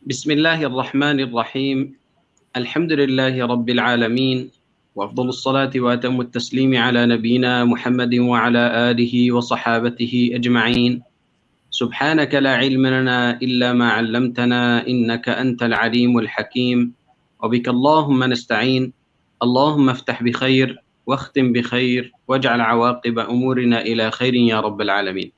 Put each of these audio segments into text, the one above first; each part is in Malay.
Bismillahirrahmanirrahim. Alhamdulillahi rabbil alamin. Wa afdhalus salati wa atammut taslimi ala nabiyyina Muhammadin wa ala alihi wa sahabatihi ajma'in. Subhanaka la ilma lana illa ma 'allamtana innaka antal alimul hakim. Wa bika Allahumma nasta'in. Allahumma iftah bi khair واختم بخير واجعل عواقب أمورنا إلى خير يا رب العالمين.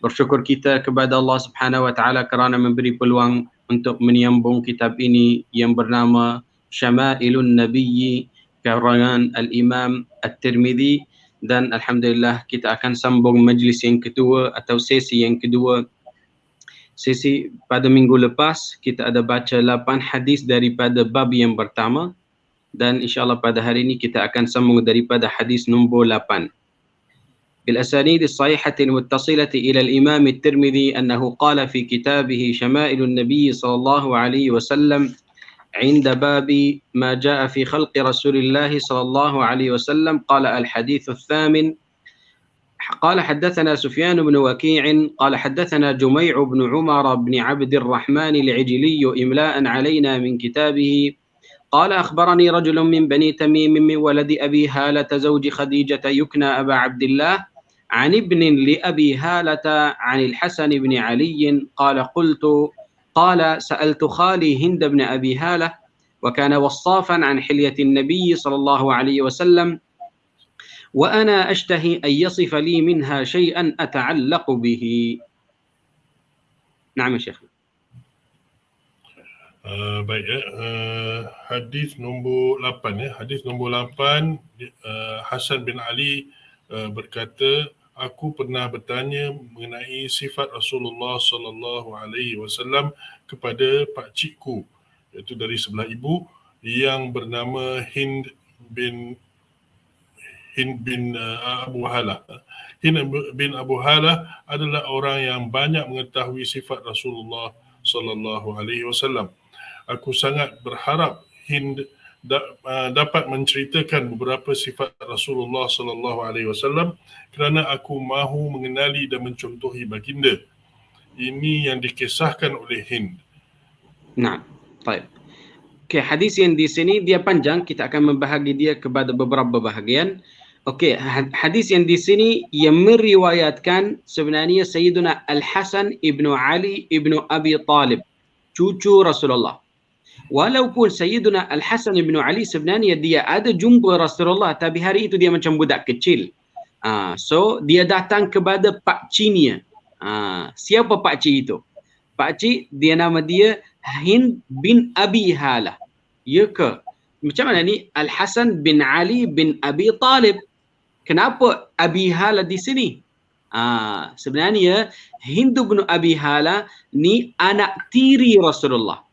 Bersyukur kita kepada Allah Subhanahu wa taala kerana memberi peluang untuk menyambung kitab ini yang bernama Syama'ilun Nabiyyi karangan Al-Imam At-Tirmizi, dan alhamdulillah kita akan sambung majlis yang kedua atau sesi yang kedua. Sesi pada minggu lepas kita ada baca 8 hadis daripada bab yang pertama, dan insya-Allah pada hari ini kita akan sambung daripada hadis nombor 8. بالأسانيد الصحيحة المتصلة إلى الإمام الترمذي أنه قال في كتابه شمائل النبي صلى الله عليه وسلم عند باب ما جاء في خلق رسول الله صلى الله عليه وسلم قال الحديث الثامن قال حدثنا سفيان بن وكيع قال حدثنا جميع بن عمر بن عبد الرحمن العجلي إملاء علينا من كتابه قال أخبرني رجل من بني تميم من ولد أبي هالة زوج خديجة يكنى أبا عبد الله عن ابن لأبي هالة عن الحسن بن علي قال سألت خالي هند بن أبي هالة وكان وصافا عن حلية النبي صلى الله عليه وسلم وأنا أشتهي أن يصف لي منها شيئا أتعلق به. نعم يا شيخ. Baik, hadis nombor 8 ya. Hadis nombor 8, Hasan bin Ali berkata, aku pernah bertanya mengenai sifat Rasulullah sallallahu alaihi wasallam kepada pak cikku, iaitu dari sebelah ibu, yang bernama Hind bin Abu Halah. Hind bin Abu Halah adalah orang yang banyak mengetahui sifat Rasulullah sallallahu alaihi wasallam. Aku sangat berharap Hind dapat menceritakan beberapa sifat Rasulullah sallallahu alaihi wasallam kerana aku mahu mengenali dan mencontohi baginda. Ini yang dikisahkan oleh Hind. Nah, baik. Okey, hadis yang di sini dia panjang, kita akan membahagi dia kepada beberapa bahagian. Okey, hadis yang di sini yang meriwayatkan sebenarnya Sayyiduna Al-Hasan ibnu Ali ibnu Abi Talib, cucu Rasulullah. Walaupun Sayyiduna Al-Hasan ibn Ali sebenarnya dia ada jumpa Rasulullah, tapi hari itu dia macam budak kecil. So dia datang kepada pakciknya. Siapa pakcik itu? Pakcik dia nama dia Hind bin Abi Halah. Ya ke? Macam mana ni? Al-Hasan bin Ali bin Abi Talib. Kenapa Abi Halah di sini? Sebenarnya Hind bin Abi Halah ni anak tiri Rasulullah.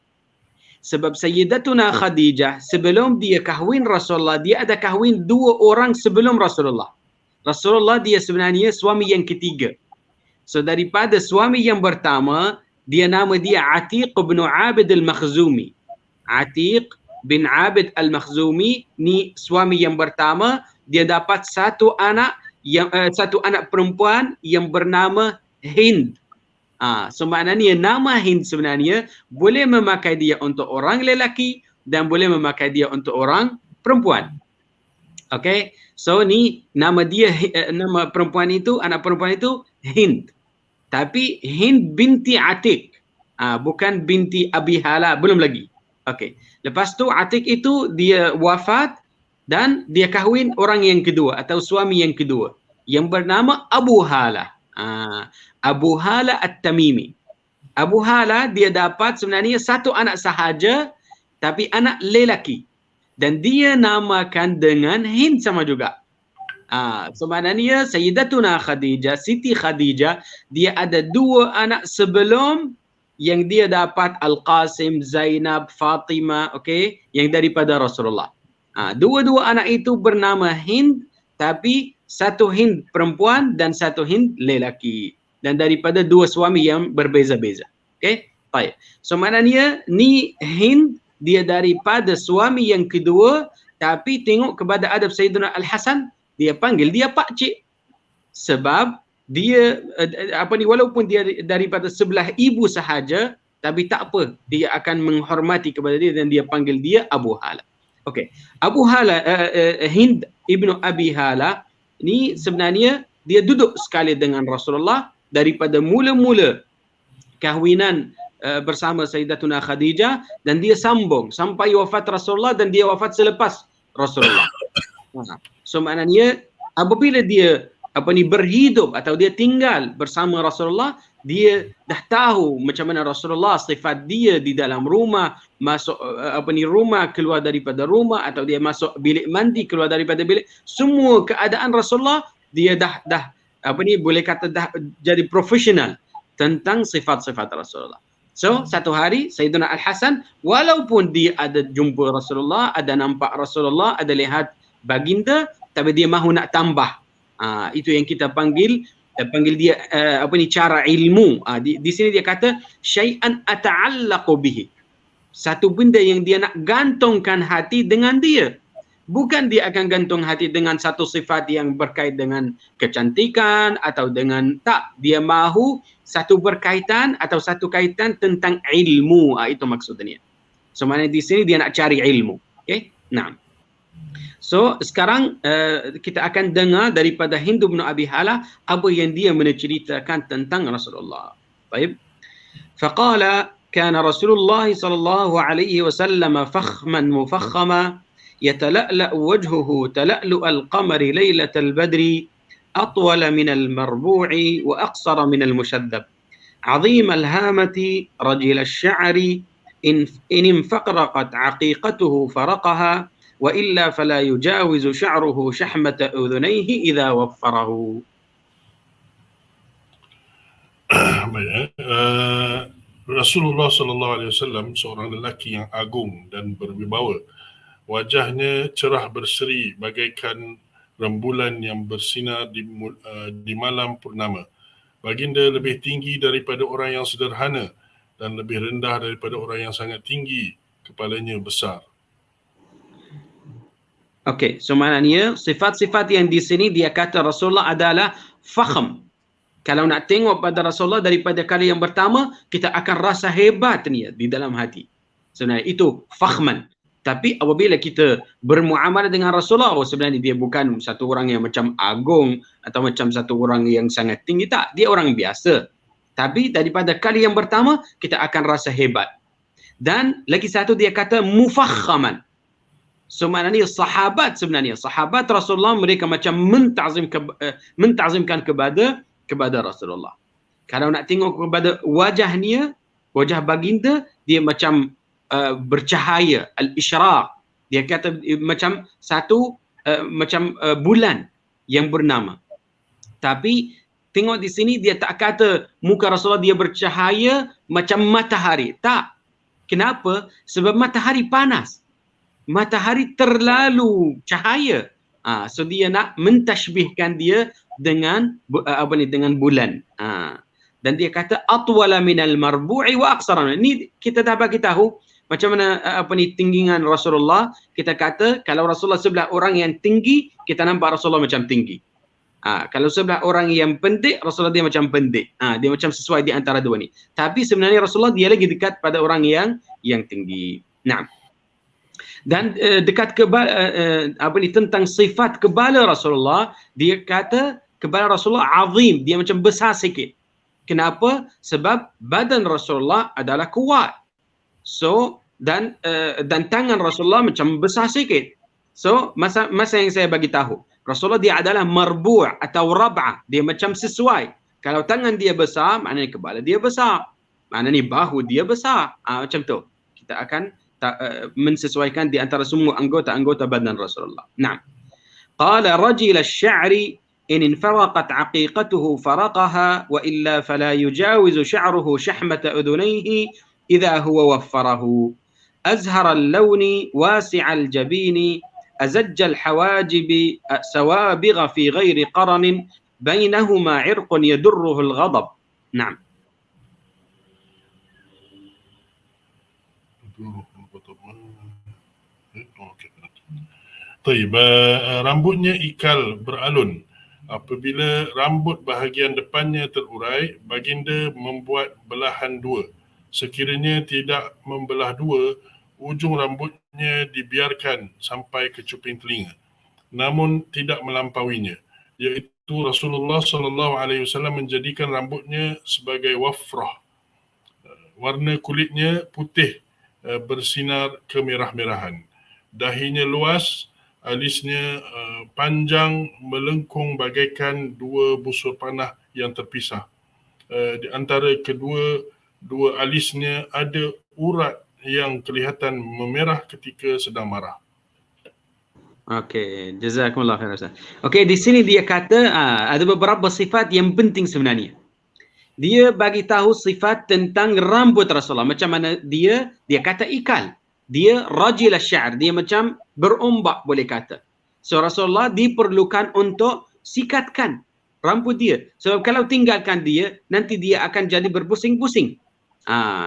Sebab Sayyidatuna Khadijah sebelum dia kahwin Rasulullah, dia ada kahwin 2 orang sebelum Rasulullah. Rasulullah dia sebenarnya suami yang ketiga. So daripada suami yang pertama, dia nama dia Atiq bin Abid al-Makhzumi. Atiq bin Abid al-Makhzumi ni suami yang pertama, dia dapat satu anak perempuan yang bernama Hind. So maknanya nama Hind sebenarnya boleh memakai dia untuk orang lelaki dan boleh memakai dia untuk orang perempuan. Okay, so ni nama dia, nama perempuan itu, anak perempuan itu Hind. Tapi Hind binti Atiq, bukan binti Abi Halah, belum lagi. Okay, lepas tu Atiq itu dia wafat dan dia kahwin orang yang kedua atau suami yang kedua yang bernama Abu Halah. Abu Halah At-Tamimi. Abu Halah dia dapat sebenarnya satu anak sahaja, tapi anak lelaki. Dan dia namakan dengan Hind sama juga. Sebenarnya Sayyidatuna Khadijah, Siti Khadijah, dia ada 2 anak sebelum yang dia dapat Al-Qasim, Zainab, Fatimah, okay, yang daripada Rasulullah. Dua-dua anak itu bernama Hind, tapi satu Hind perempuan dan satu Hind lelaki. Dan daripada 2 suami yang berbeza-beza. Okay? Baik. So maknanya ni Hind dia daripada suami yang kedua, tapi tengok kepada adab Sayyidina Al-Hasan, dia panggil dia pakcik. Sebab dia walaupun dia daripada sebelah ibu sahaja, tapi tak apa, dia akan menghormati kepada dia dan dia panggil dia Abu Hala. Okey, Abu Hala, Hind ibnu Abi Hala ni sebenarnya dia duduk sekali dengan Rasulullah daripada mula-mula kahwinan bersama Sayyidatuna Khadijah, dan dia sambung sampai wafat Rasulullah, dan dia wafat selepas Rasulullah. So maknanya apabila dia berhidup atau dia tinggal bersama Rasulullah, dia dah tahu macam mana Rasulullah, sifat dia di dalam rumah, masuk rumah, keluar daripada rumah, atau dia masuk bilik mandi, keluar daripada bilik, semua keadaan Rasulullah dia dah boleh kata dah jadi profesional tentang sifat-sifat Rasulullah. So satu hari Sayyidina Al-Hasan, walaupun dia ada jumpa Rasulullah, ada nampak Rasulullah, ada lihat baginda, tapi dia mahu nak tambah. Itu yang kita panggil dia cara ilmu. Di sini dia kata syai'an ata'allaqu bihi. Satu benda yang dia nak gantungkan hati dengan dia. Bukan dia akan gantung hati dengan satu sifat yang berkait dengan kecantikan atau dengan, tak, dia mahu satu berkaitan atau satu kaitan tentang ilmu. Itu maksudnya. So maknanya di sini dia nak cari ilmu. Okey? Nah. So sekarang kita akan dengar daripada Hind bin Abi Hala apa yang dia menceritakan tentang Rasulullah. Baik. Faqala kana Rasulullah sallallahu alaihi wasallam fakhman mufakhama يتلألأ وجهه تلألؤ القمر ليلة البدر أطول من المربوع وأقصر من المشذب عظيم الهامة رجل الشعر إن انفقرقت عقيقته فرقها وإلا فلا يجاوز شعره شحمة أذنيه إذا وفره. Rasulullah sallallahu alaihi wasallam seorang lelaki yang agung dan berwibawa. Wajahnya cerah berseri bagaikan rembulan yang bersinar di malam purnama. Baginda lebih tinggi daripada orang yang sederhana dan lebih rendah daripada orang yang sangat tinggi, kepalanya besar. Okey, so maknanya sifat-sifat yang di sini dia kata Rasulullah adalah fakhm. Kalau nak tengok pada Rasulullah daripada kali yang pertama, kita akan rasa hebat ni di dalam hati. Sebenarnya itu fakhman. Tapi apabila kita bermuamalah dengan Rasulullah, sebenarnya dia bukan satu orang yang macam agung atau macam satu orang yang sangat tinggi. Tak, dia orang biasa. Tapi daripada kali yang pertama, kita akan rasa hebat. Dan lagi satu dia kata mufakhaman. So maknanya sahabat Rasulullah mereka macam mentazimkan kepada Rasulullah. Kalau nak tengok kepada wajahnya, wajah baginda, dia macam bercahaya, al-isyraq. Dia kata macam satu bulan yang bernama. Tapi tengok di sini dia tak kata muka Rasulullah dia bercahaya macam matahari. Tak. Kenapa? Sebab matahari panas. Matahari terlalu cahaya. So dia nak mentashbihkan dia dengan dengan bulan. Dan dia kata atwala minal marbu'i wa aqsara. Ini kita dah bagi tahu macam mana tinggingan Rasulullah. Kita kata kalau Rasulullah sebelah orang yang tinggi, kita nampak Rasulullah macam tinggi. Kalau sebelah orang yang pendek, Rasulullah dia macam pendek. Dia macam sesuai di antara dua ni. Tapi sebenarnya Rasulullah dia lagi dekat pada orang yang tinggi. Nah. Dan dekat tentang sifat kepala Rasulullah, dia kata kepala Rasulullah azim, dia macam besar sikit. Kenapa? Sebab badan Rasulullah adalah kuat. So dan tangan Rasulullah macam besar sikit. So masa yang saya bagi tahu, Rasulullah dia adalah marbu' atau rab'ah, dia macam sesuai. Kalau tangan dia besar, maknanya kepala dia besar. Maknanya bahu dia besar. Macam tu. Kita akan mensesuaikan di antara semua anggota-anggota badan Rasulullah. Nah. Qala rajil asy-sya'ri in infaraqat 'aqiqatuhu faraqaha wa illa fala yujawizu sya'ruhu syahmata udhunayhi idza huwa waffarahu. Azhar al-lawni wasi' al-jabini أزج الحواجب سوابغ في غير قرن بينهما عرق يدره الغضب. نعم. Rambutnya ikal beralun. Apabila rambut bahagian depannya terurai, baginda membuat belahan dua Sekiranya tidak membelah dua, ujung rambutnya dibiarkan sampai ke cuping telinga, namun tidak melampauinya, iaitu Rasulullah SAW menjadikan rambutnya sebagai wafrah. Warna kulitnya putih bersinar kemerah-merahan. Dahinya luas, alisnya panjang melengkung bagaikan dua busur panah yang terpisah. Di antara dua alisnya ada urat yang kelihatan memerah ketika sedang marah. Okey, jazakumullah khair Ustaz. Okey, di sini dia kata ada beberapa sifat yang penting sebenarnya. Dia bagi tahu sifat tentang rambut Rasulullah. Macam mana dia kata ikal. Dia rajil asy-sya'r, dia macam berombak boleh kata. So Rasulullah diperlukan untuk sikatkan rambut dia. Sebab kalau tinggalkan dia, nanti dia akan jadi berpusing-pusing.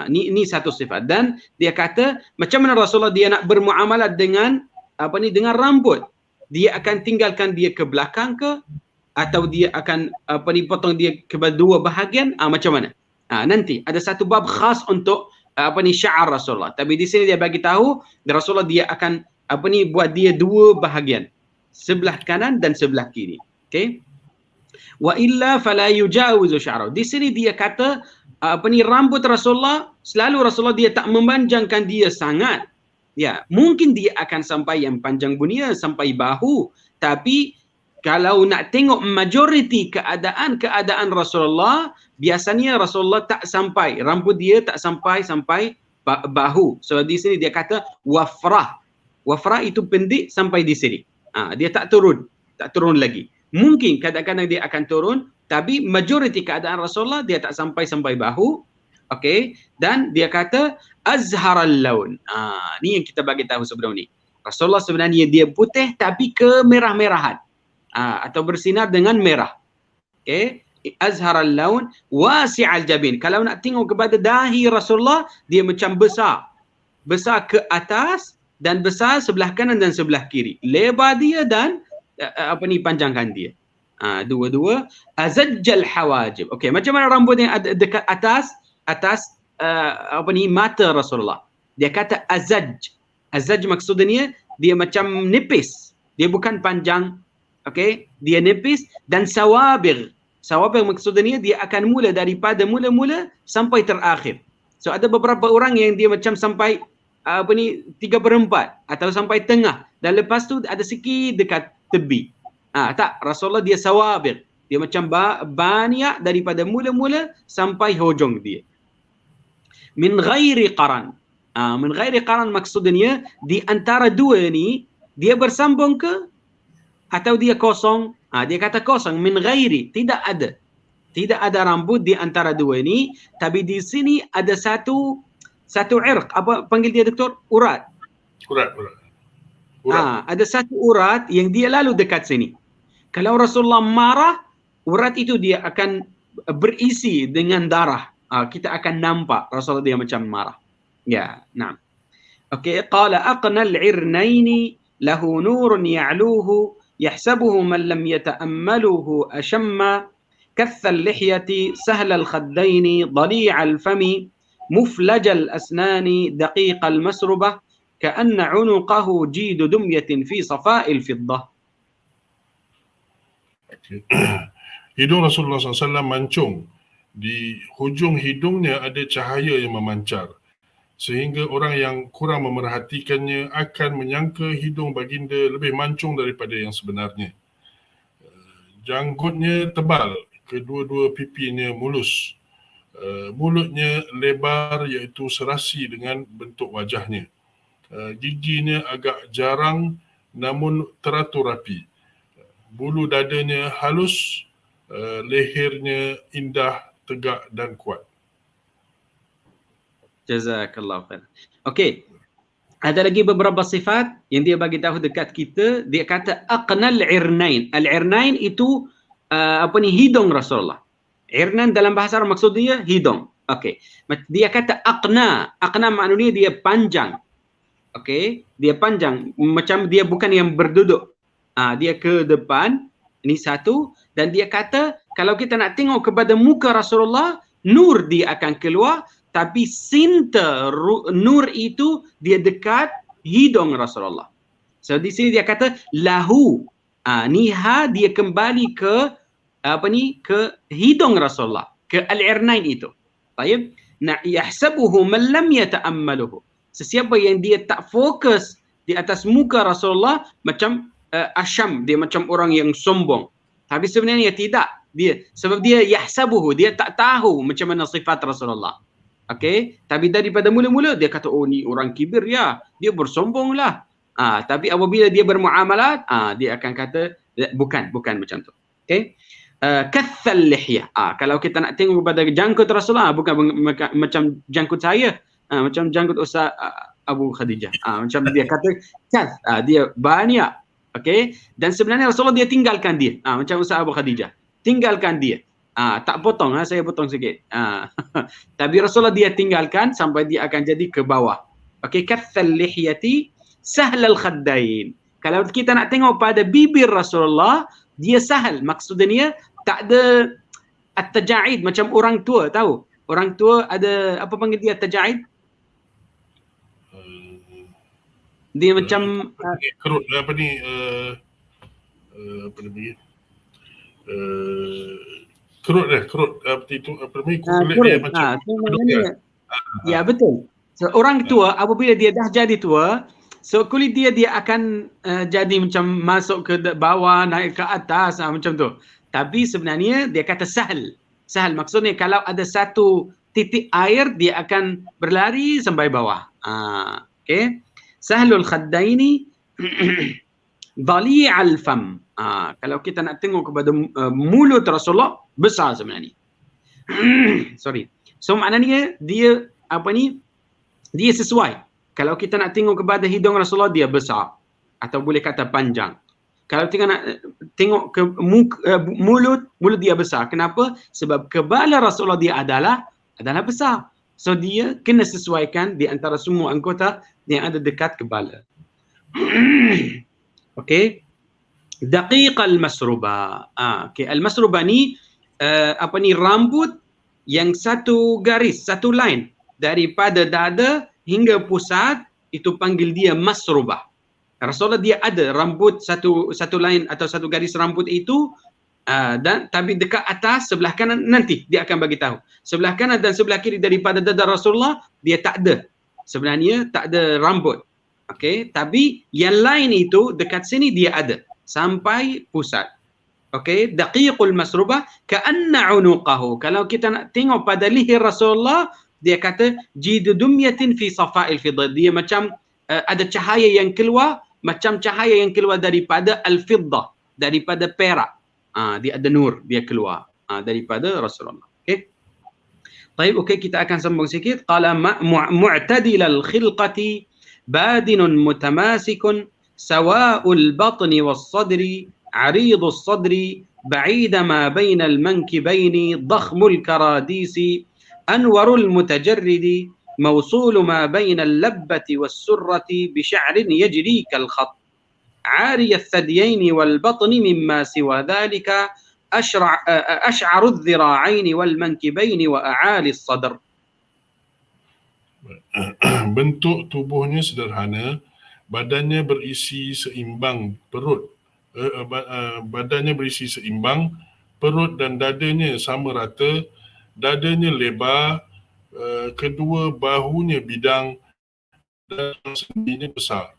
Ni satu sifat. Dan dia kata macam mana Rasulullah dia nak bermuamalah dengan dengan rambut. Dia akan tinggalkan dia ke belakang ke, atau dia akan potong dia ke dua bahagian, macam mana? Nanti ada satu bab khas untuk syiar Rasulullah. Tapi di sini dia bagi tahu Rasulullah dia akan buat dia dua bahagian, sebelah kanan dan sebelah kiri. Okey? Wa illa fala yujawizu sya'rahu. Di sini dia kata rambut Rasulullah selalu Rasulullah dia tak memanjangkan dia sangat. Ya, mungkin dia akan sampai yang panjang bunia sampai bahu, tapi kalau nak tengok majoriti keadaan Rasulullah, biasanya Rasulullah tak sampai, rambut dia tak sampai bahu. So di sini dia kata wafrah. Wafrah itu pendek sampai di sini. Dia tak turun lagi. Mungkin kadang-kadang dia akan turun, tapi majoriti keadaan Rasulullah dia tak sampai bahu. Okey, dan dia kata azharal laun. Ni yang kita bagi tahu sebelum ni. Rasulullah sebenarnya dia putih tapi kemerah-merahan. Atau bersinar dengan merah. Okey, azharal laun wasi'al jabin. Kalau nak tengok kepada dahi Rasulullah, dia macam besar ke atas dan besar sebelah kanan dan sebelah kiri. Lebar dia dan panjangkan dia. Dua-dua. Azajjal hawajib. Okey, macam mana rambut yang ada dekat atas mata Rasulullah. Dia kata azaj. Azaj maksudnya dia macam nipis. Dia bukan panjang. Okey, dia nipis. Dan sawabir. Sawabir maksudnya dia akan mula daripada mula-mula sampai terakhir. So ada beberapa orang yang dia macam sampai 3/4 atau sampai tengah, dan lepas tu ada sikit dekat tebi. Tak, Rasulullah dia sawabir. Dia macam banyak daripada mula-mula sampai hujung dia. Min ghairi qaran. Min ghairi qaran maksudnya di antara dua ni dia bersambung ke atau dia kosong? Dia kata kosong. Min ghairi, tidak ada rambut di antara dua ni, tapi di sini ada satu irq. Apa panggil dia doktor? Urat. Ada satu urat yang dia lalu dekat sini. Kalau Rasulullah marah, urat itu dia akan berisi dengan darah. Kita akan nampak Rasulullah dia macam marah. Ya, nah. Okey, qala aqnal irnaini lahu nurun ya'luhu yahsabuhu man lam yata'ammaluhu ashamma kathal lihyati sahlal khaddaini dhali'al fami muflajal asnani daqiqal masrubah ka'anna 'unuqahu jidu dumyatin fi safa'il fiddah. Hidung Rasulullah SAW mancung. Di hujung hidungnya ada cahaya yang memancar, sehingga orang yang kurang memerhatikannya akan menyangka hidung baginda lebih mancung daripada yang sebenarnya. Janggutnya tebal, kedua-dua pipinya mulus. Mulutnya lebar iaitu serasi dengan bentuk wajahnya. Giginya agak jarang namun teratur rapi. Bulu dadanya halus, lehernya indah, tegak dan kuat. Jazakallah khair. Okey. Ada lagi beberapa sifat yang dia bagi tahu dekat kita. Dia kata aqnal irnain. Al-irnain itu hidung Rasulullah. Irnan dalam bahasa Arab maksudnya hidung. Okey. Dia kata aqna. Aqna maknanya dia panjang. Okey, dia panjang, macam dia bukan yang berduduk. Dia ke depan. Ini satu. Dan dia kata kalau kita nak tengok kepada muka Rasulullah, nur dia akan keluar, tapi sinta nur itu dia dekat hidung Rasulullah. So di sini dia kata lahu. Niha dia kembali ke ke hidung Rasulullah, ke al-irnain itu. Baik. Yahsabuhu man lam yata'ammaluhu. Sesiapa yang dia tak fokus di atas muka Rasulullah macam asyam, dia macam orang yang sombong. Tapi sebenarnya tidak. Sebab dia yahsabuhu, dia tak tahu macam mana sifat Rasulullah. Okey, tapi daripada mula-mula dia kata ni orang kibir ya, dia bersombonglah. Tapi apabila dia bermuamalat, dia akan kata bukan macam tu. Okey. Kathal lihyah. Kalau kita nak tengok kepada jangkut Rasulullah, bukan macam jangkut saya, macam jangkut Ustaz Abu Khadijah. Macam dia kata kath, dia banyak. Okey. Dan sebenarnya Rasulullah dia tinggalkan dia. Macam Ustaz Abu Khadijah. Tinggalkan dia. Tak potong, saya potong sikit. Tapi Rasulullah dia tinggalkan sampai dia akan jadi ke bawah. Okey, kathal lihyati sahlal khaddain. Kalau kita nak tengok pada bibir Rasulullah, dia sahal. Maksudnya tak ada at-taja'id macam orang tua, tahu? Orang tua ada apa panggil dia taja'id? Dia macam kerut apa ni kerut apa itu apa ni kulit dia macam ya betul. So, orang tua apabila dia dah jadi tua, so kulit dia akan jadi macam masuk ke bawah, naik ke atas, macam tu. Tapi sebenarnya dia kata sahal. Sahal maksudnya kalau ada satu titik air, dia akan berlari sampai bawah. Okey. Sahlul khaddaini dhali'al fam. Kalau kita nak tengok kepada mulut Rasulullah, besar sebenarnya. Sorry. So maknanya dia dia sesuai. Kalau kita nak tengok kepada hidung Rasulullah, dia besar atau boleh kata panjang. Kalau kita nak tengok ke mulut dia besar. Kenapa? Sebab kepala Rasulullah dia adalah besar. So dia kena sesuaikan di antara semua anggota yang ada dekat kepala. Okey. Daqiq al-masruba. Okey, al-masruba ni rambut yang satu garis, satu line daripada dada hingga pusat, itu panggil dia masrubah. Rasulullah dia ada rambut satu line atau satu garis rambut itu, dan tapi dekat atas sebelah kanan nanti dia akan bagi tahu. Sebelah kanan dan sebelah kiri daripada dada Rasulullah dia tak ada. Sebenarnya tak ada rambut. Okey, tapi yang lain itu dekat sini dia ada sampai pusat. Okey, daqiqul masrubah ka'anna unuqahu. Kalau kita nak tengok pada leher Rasulullah, dia kata jidudumyatin fi safa'il fiddah. Dia macam ada cahaya yang keluar, macam cahaya yang keluar daripada al-fiddah, daripada perak. Dia ada nur, dia keluar daripada Rasulullah. Okey. Baik, okey, kita akan sambung sikit. Qala mu'tadilal khilqati badinun mutamasikun sawa'ul batni was sadri aridus sadri ba'ida ma bainal mankibaini dakhmul karadisi anwarul mutajarridi mawsulu ma bainal labbati was surrati bi sya'rin yajri kal khat عاري الثديين والبطن مما سوى ذلك أشعر الذراعين والمنكبين وأعالي الصدر. Bentuk tubuhnya sederhana, badannya berisi seimbang, badannya berisi seimbang, perut dan dadanya sama rata, dadanya lebar, kedua bahunya bidang dan sendinya besar.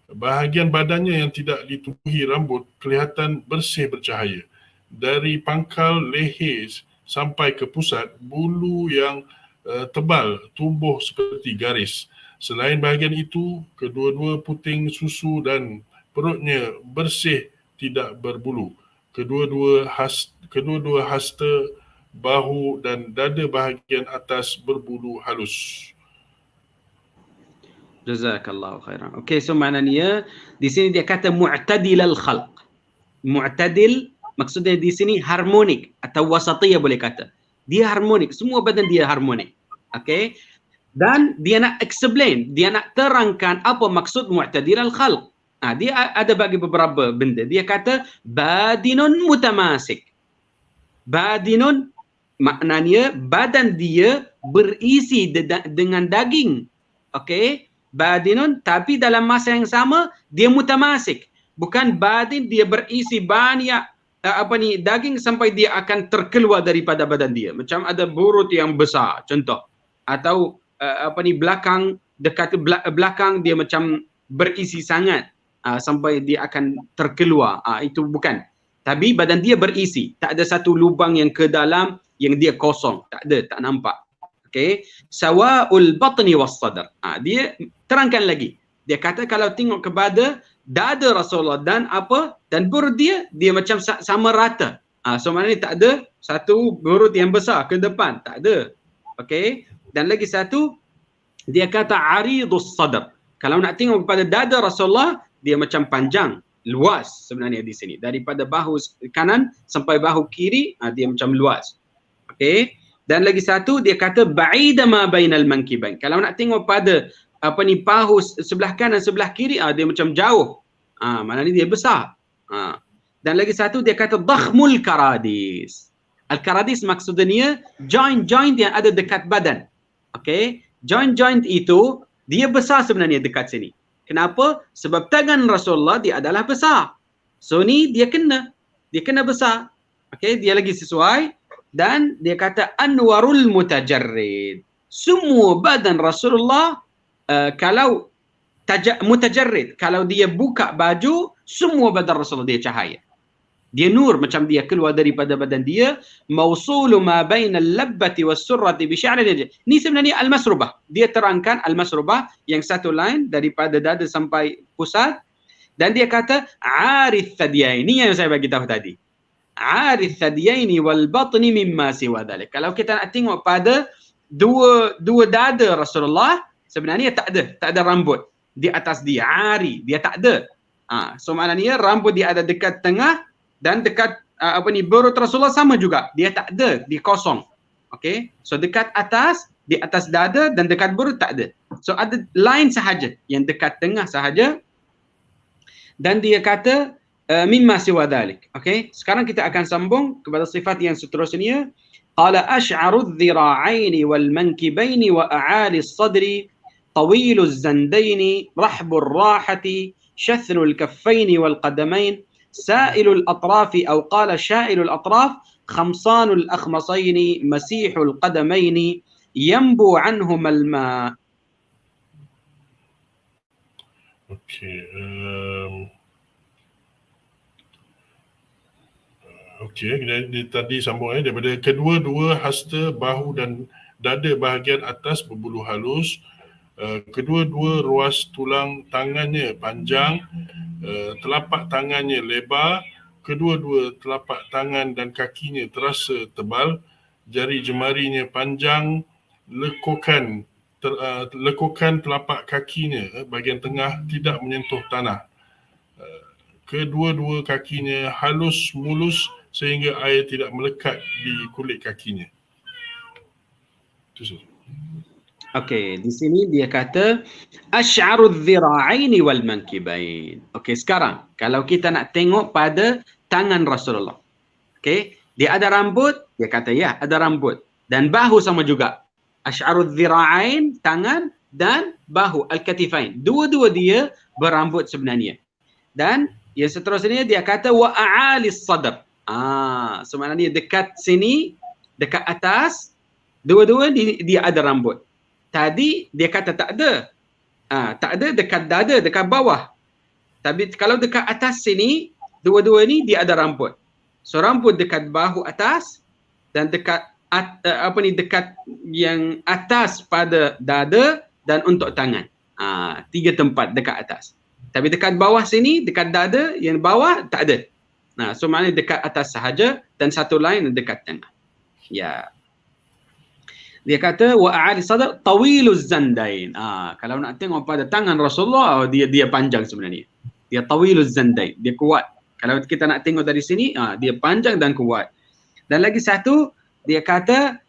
Bahagian badannya yang tidak ditubuhi rambut kelihatan bersih bercahaya. Dari pangkal leher sampai ke pusat, bulu yang tebal tumbuh seperti garis. Selain bahagian itu, kedua-dua puting susu dan perutnya bersih tidak berbulu. Kedua-dua hasta, bahu dan dada bahagian atas berbulu halus. Jazakallahu khairan. Okey, so maknanya di sini dia kata mu'tadil al-khalq. Mu'tadil maksudnya di sini harmonik atau wasatiyah boleh kata. Dia harmonik, semua badan dia harmonik. Okey. Dan dia nak explain, dia nak terangkan apa maksud mu'tadil al-khalq. Dia ada bagi beberapa benda. Dia kata badinun mutamasik. Badinun maknanya badan dia berisi dengan daging. Okey, badinun, tapi dalam masa yang sama dia mutamasik. Bukan badin dia berisi banyak daging sampai dia akan terkeluar daripada badan dia. Macam ada burut yang besar contoh, atau belakang, dekat belakang dia macam berisi sangat sampai dia akan terkeluar. Itu bukan. Tapi badan dia berisi, tak ada satu lubang yang ke dalam yang dia kosong, tak ada, tak nampak. Okey, sawa'ul batni was sadr. Dia terangkan lagi. Dia kata kalau tengok kepada dada Rasulullah dan perut dia macam sama rata. So maknanya tak ada satu perut yang besar ke depan, tak ada. Okey, dan lagi satu dia kata aridus sadr. Kalau nak tengok kepada dada Rasulullah, dia macam panjang, luas sebenarnya di sini. Daripada bahu kanan sampai bahu kiri, dia macam luas. Okey. Dan lagi satu dia kata ba'ida ma bainal mankibain. Kalau nak tengok pada bahu sebelah kanan sebelah kiri, dia macam jauh. Maknanya dia besar. Dan lagi satu dia kata dakhmul karadis. Al-karadis maksudnya joint-joint yang ada dekat badan. Okey, joint-joint itu dia besar sebenarnya dekat sini. Kenapa? Sebab tangan Rasulullah dia adalah besar. So ni dia kena besar. Okey, dia lagi sesuai. Dan dia kata anwarul mutajarrid. Semua badan Rasulullah kalau mutajarrid, kalau dia buka baju, semua badan Rasulullah dia cahaya. Dia nur, macam dia keluar daripada badan dia. Mausulu ma bainal labbati was surrati bi sya'rin. Ni sebenarnya al-masrubah. Dia terangkan al-masrubah yang satu line daripada dada sampai pusat. Dan dia kata arith thadyain. Ini yang saya bagi tahu tadi. Arith thadyaini wal batni mimma siwa dhalik. Kalau kita nak tengok pada dua dada Rasulullah, sebenarnya tak ada rambut di atas dia. Ari, dia tak ada. So maknanya rambut dia ada dekat tengah dan dekat perut Rasulullah sama juga. Dia tak ada, dia kosong. Okey. So dekat atas, di atas dada dan dekat perut tak ada. So ada line sahaja yang dekat tengah sahaja. Dan dia kata mimma siwa dhalik. Okey, sekarang kita akan sambung kepada sifat yang seterusnya. Qala ash'aru adh-dhira'aini wal mankibaini wa a'ali as-sadri tawilu az-zandaini rahbu ar-rahati shathru al-kaffaini wal qadamain sa'ilu al-atrafi aw qala sha'ilu al-atraf khamsanu al-akhmasaini masihu al-qadamaini yanbu anhum al-ma'. Okey, tadi sambung daripada kedua-dua hasta bahu dan dada bahagian atas berbulu halus, kedua-dua ruas tulang tangannya panjang, telapak tangannya lebar, kedua-dua telapak tangan dan kakinya terasa tebal, jari jemarinya panjang, lekukan telapak kakinya bahagian tengah tidak menyentuh tanah. Kedua-dua kakinya halus mulus sehingga air tidak melekat di kulit kakinya. Okey, di sini dia kata asy'aru adh-dhira'aini wal mankibain. Okey, sekarang kalau kita nak tengok pada tangan Rasulullah. Okey, dia ada rambut, dia kata ya, ada rambut. Dan bahu sama juga. Asy'aru adh-dhira'ain, tangan, dan bahu, al-katifain. Dua-dua dia berambut sebenarnya. Dan yang seterusnya dia kata wa a'ali as-sadr. Sebenarnya dekat sini, dekat atas, dua-dua dia ada rambut. Tadi dia kata tak ada. Tak ada dekat dada, dekat bawah. Tapi kalau dekat atas sini, dua-dua ni dia ada rambut. So rambut dekat bahu atas dan dekat dekat yang atas pada dada dan untuk tangan. 3 tempat dekat atas. Tapi dekat bawah sini, dekat dada yang bawah tak ada. So maknanya dekat atas sahaja dan satu lain dekat tengah. Ya. Dia kata wa a'ali sadr tawiluz zandain. Kalau nak tengok pada tangan Rasulullah, dia panjang sebenarnya. Dia tawiluz zandain, dia kuat. Kalau kita nak tengok dari sini, dia panjang dan kuat. Dan lagi satu, dia kata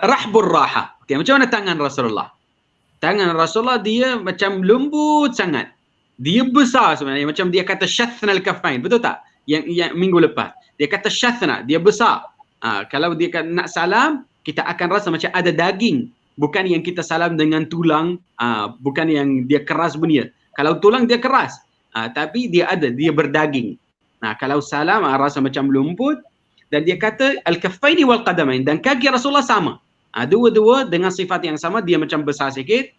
rahbur raha. Okay, macam mana tangan Rasulullah? Tangan Rasulullah dia macam lembut sangat. Dia besar sebenarnya, macam dia kata syathna al-kaffain, betul tak? Yang minggu lepas. Dia kata syathna, dia besar. Kalau dia nak salam, kita akan rasa macam ada daging, bukan yang kita salam dengan tulang, bukan yang dia keras punya. Kalau tulang dia keras, tapi dia berdaging. Nah, kalau salam rasa macam lumpur. Dan dia kata al-kaffaini wal qadamain, dan kaki Rasulullah sama. Dua-dua dengan sifat yang sama, dia macam besar sikit.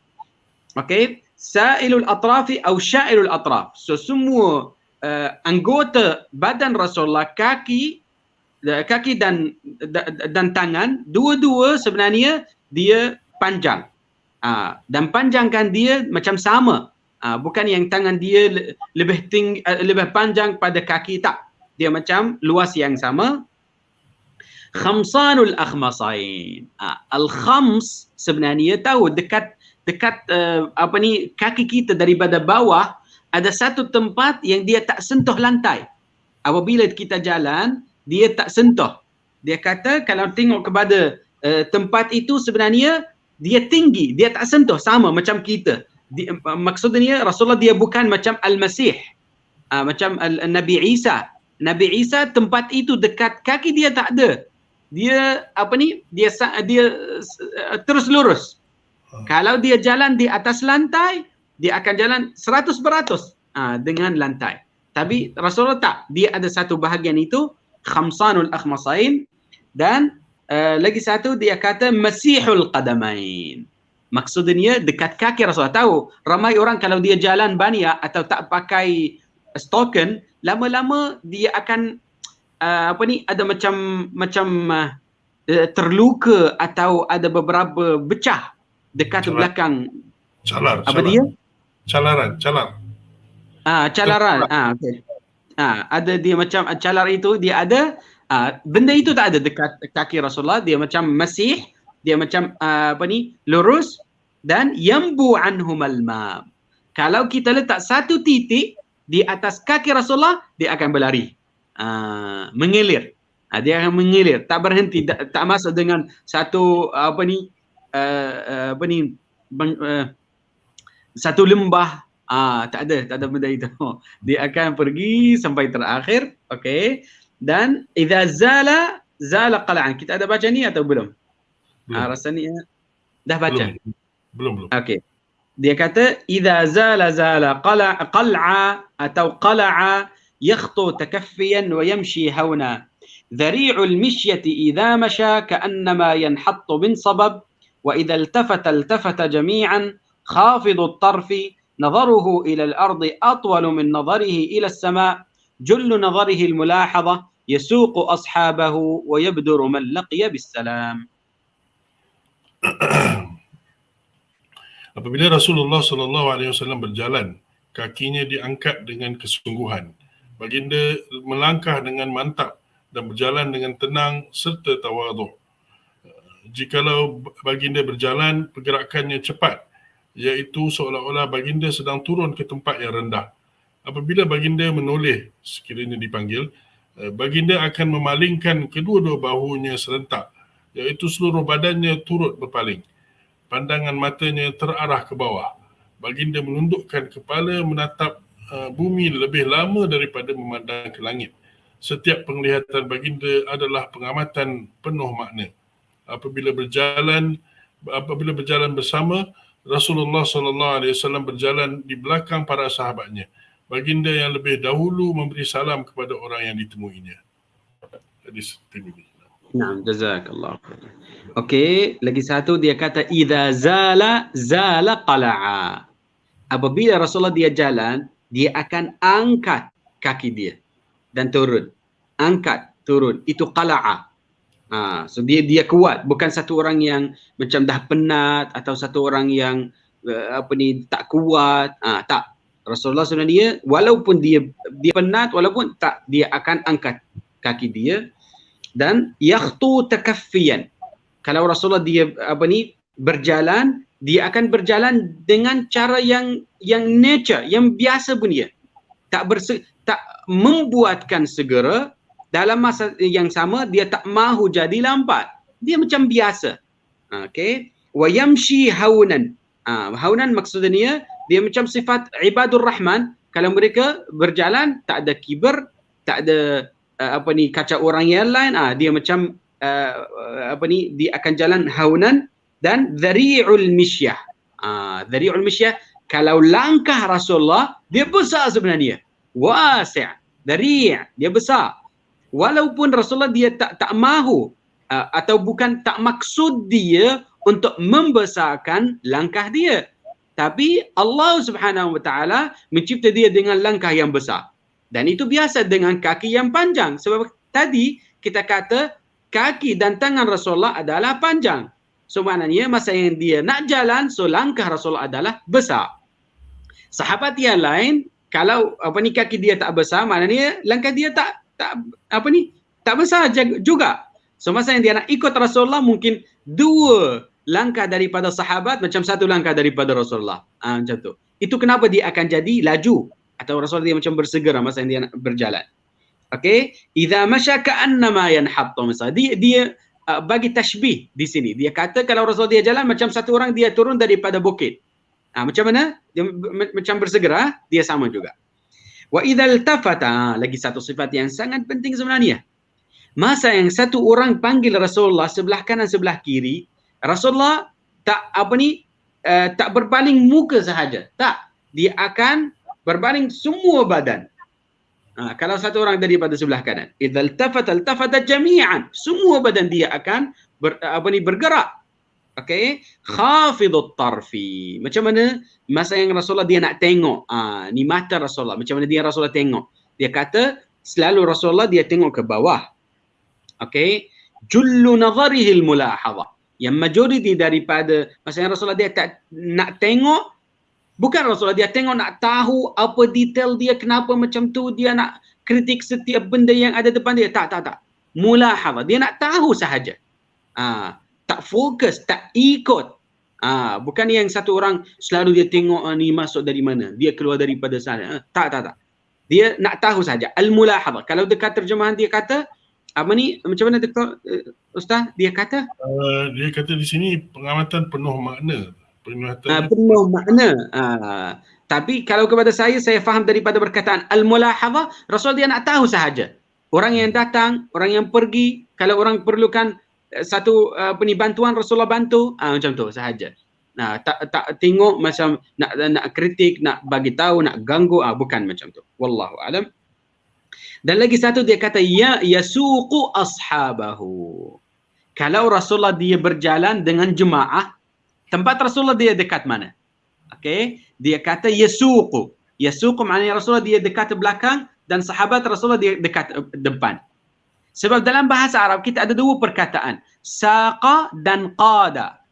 Okey, sa'ilul atrafi atau sya'ilul atraf. So semua anggota badan Rasulullah, kaki dan tangan, dua-dua sebenarnya dia panjang. Dan panjangkan dia macam sama. Bukan yang tangan dia lebih tinggi, lebih panjang pada kaki, tak. Dia macam luas yang sama. Khamsanul akhmasain. Al-khams sebenarnya tahu dekat kaki kita daripada bawah ada satu tempat yang dia tak sentuh lantai. Apabila kita jalan, dia tak sentuh. Dia kata kalau tengok kepada tempat itu sebenarnya dia tinggi, dia tak sentuh, sama macam kita. Maksudnya Rasulullah dia bukan macam Al-Masih, macam Nabi Isa. Nabi Isa tempat itu dekat kaki dia tak ada. Dia dia terus lurus. Kalau dia jalan di atas lantai, dia akan jalan 100% dengan lantai. Tapi Rasulullah tak, dia ada satu bahagian itu khamsanul akhmasain, dan lagi satu dia kata masihul qadamain. Maksudnya dekat kaki Rasulullah. Tahu ramai orang kalau dia jalan banyak atau tak pakai stokin, lama-lama dia akan ada macam terluka atau ada beberapa becah dekat belakang. Calar. Dia? Calar. Calaran. Okey. Ada dia macam calar itu dia ada. Benda itu tak ada dekat kaki Rasulullah. Dia macam masih, dia macam lurus, dan yambu anhumal ma. Kalau kita letak satu titik di atas kaki Rasulullah, dia akan berlari. Mengalir. Dia akan mengalir, tak berhenti, tak masuk dengan satu satu lembah. Tak ada benda itu. Dia akan pergi sampai terakhir. Okey. Dan idza zala qal'an. Kita ada baca ni atau belum? Rasanya dah baca. Belum. Okey. Dia kata idza zala qal'a atau qala'a يخطو تكفيا ويمشي هونا ذريع المشية إذا مشى كأنما ينحط بانصبب وإذا التفت جميعا خافض الطرف نظره إلى الأرض أطول من نظره إلى السماء جل نظره الملاحظة يسوق أصحابه ويبدر من لقي بالسلام. Apabila Rasulullah SAW berjalan, kakinya diangkat dengan kesungguhan. Baginda melangkah dengan mantap dan berjalan dengan tenang serta tawaduk. Jikalau baginda berjalan, pergerakannya cepat, iaitu seolah-olah baginda sedang turun ke tempat yang rendah. Apabila baginda menoleh, sekiranya dipanggil, baginda akan memalingkan kedua-dua bahunya serentak, iaitu seluruh badannya turut berpaling. Pandangan matanya terarah ke bawah. Baginda menundukkan kepala menatap bumi lebih lama daripada memandang ke langit. Setiap penglihatan baginda adalah pengamatan penuh makna. Apabila berjalan bersama, Rasulullah SAW berjalan di belakang para sahabatnya. Baginda yang lebih dahulu memberi salam kepada orang yang ditemuinya. Hadis Tirmidzi. Naam, jazakallah. Okey, lagi satu dia kata idza zala qala'a. Apabila Rasulullah dia jalan, dia akan angkat kaki dia dan turun. Angkat, turun. Itu qala'a. So dia kuat, bukan satu orang yang macam dah penat atau satu orang yang tak kuat. Tak. Rasulullah sebenarnya walaupun dia penat, walaupun tak, dia akan angkat kaki dia. Dan yakhtu takaffiyan. Kalau Rasulullah dia berjalan, dia akan berjalan dengan cara yang nature, yang biasa punya. Tak membuatkan segera, dalam masa yang sama dia tak mahu jadi lambat. Dia macam biasa. Okey. Wa yamshi haunan. Haunan maksudnya dia macam sifat ibadur rahman. Kalau mereka berjalan tak ada kibar, tak ada kaca orang yang lain, dia macam dia akan jalan haunan. Dan dhari'ul misyah. Dhari'ul misyah, kalau langkah Rasulullah, dia besar sebenarnya. Wasi'. Dhari', dia besar. Walaupun Rasulullah dia tak mahu atau bukan tak maksud dia untuk membesarkan langkah dia. Tapi Allah Subhanahu wa taala mencipta dia dengan langkah yang besar. Dan itu biasa dengan kaki yang panjang. Sebab tadi kita kata kaki dan tangan Rasulullah adalah panjang. So maknanya masa yang dia nak jalan, so langkah Rasulullah adalah besar. Sahabat yang lain, kalau kaki dia tak besar, maknanya langkah dia tak besar juga. So masa yang dia nak ikut Rasulullah, mungkin 2 langkah daripada sahabat macam 1 langkah daripada Rasulullah. Macam tu. Itu kenapa dia akan jadi laju, atau Rasulullah dia macam bersegera masa yang dia nak berjalan. Okey, idza masya ka'annama yanhattu, misalnya dia bagi tashbih di sini. Dia kata kalau Rasulullah dia jalan macam satu orang dia turun daripada bukit. Macam mana? Dia macam bersegera, dia sama juga. Wa idzal tafata, lagi satu sifat yang sangat penting sebenarnya. Masa yang satu orang panggil Rasulullah sebelah kanan sebelah kiri, Rasulullah tak tak berpaling muka sahaja. Tak, dia akan berbaling semua badan. Kalau satu orang daripada sebelah kanan, idzal tafata jami'an, semua badan dia akan bergerak. Okey, khafidut tarfi. Macam mana masa yang Rasulullah dia nak tengok, ni mata Rasulullah, macam mana dia Rasulullah tengok? Dia kata selalu Rasulullah dia tengok ke bawah. Okey, jullu nazarihi al-mulahadha. Yang majoriti daripada masa yang Rasulullah dia tak nak tengok, bukan Rasulullah dia tengok nak tahu apa detail dia, kenapa macam tu, dia nak kritik setiap benda yang ada depan dia. Tak. Mulahadha. Dia nak tahu sahaja. Tak fokus, tak ikut. Bukan yang satu orang selalu dia tengok ni masuk dari mana, dia keluar daripada sana. Tak. Dia nak tahu sahaja. Al-mulahadha. Kalau dekat terjemahan dia kata, macam mana Dr. Ustaz? Dia kata? Dia kata di sini pengamatan penuh makna. Penuh makna. Tapi kalau kepada saya faham daripada perkataan al-mulahadha, Rasul dia nak tahu sahaja. Orang yang datang, orang yang pergi, kalau orang perlukan satu bantuan, Rasulullah bantu, macam tu sahaja. Tak tengok macam nak kritik, nak bagi tahu, nak ganggu, bukan macam tu. Wallahu alam. Dan lagi satu dia kata yasuqu ashabahu. Kalau Rasulullah dia berjalan dengan jemaah, tempat Rasulullah dia dekat mana? Okey, dia kata yasuqu. Yasuqu maknanya Rasulullah dia dekat belakang dan sahabat Rasulullah dia dekat depan. Sebab dalam bahasa Arab kita ada 2 perkataan, saqa dan qada.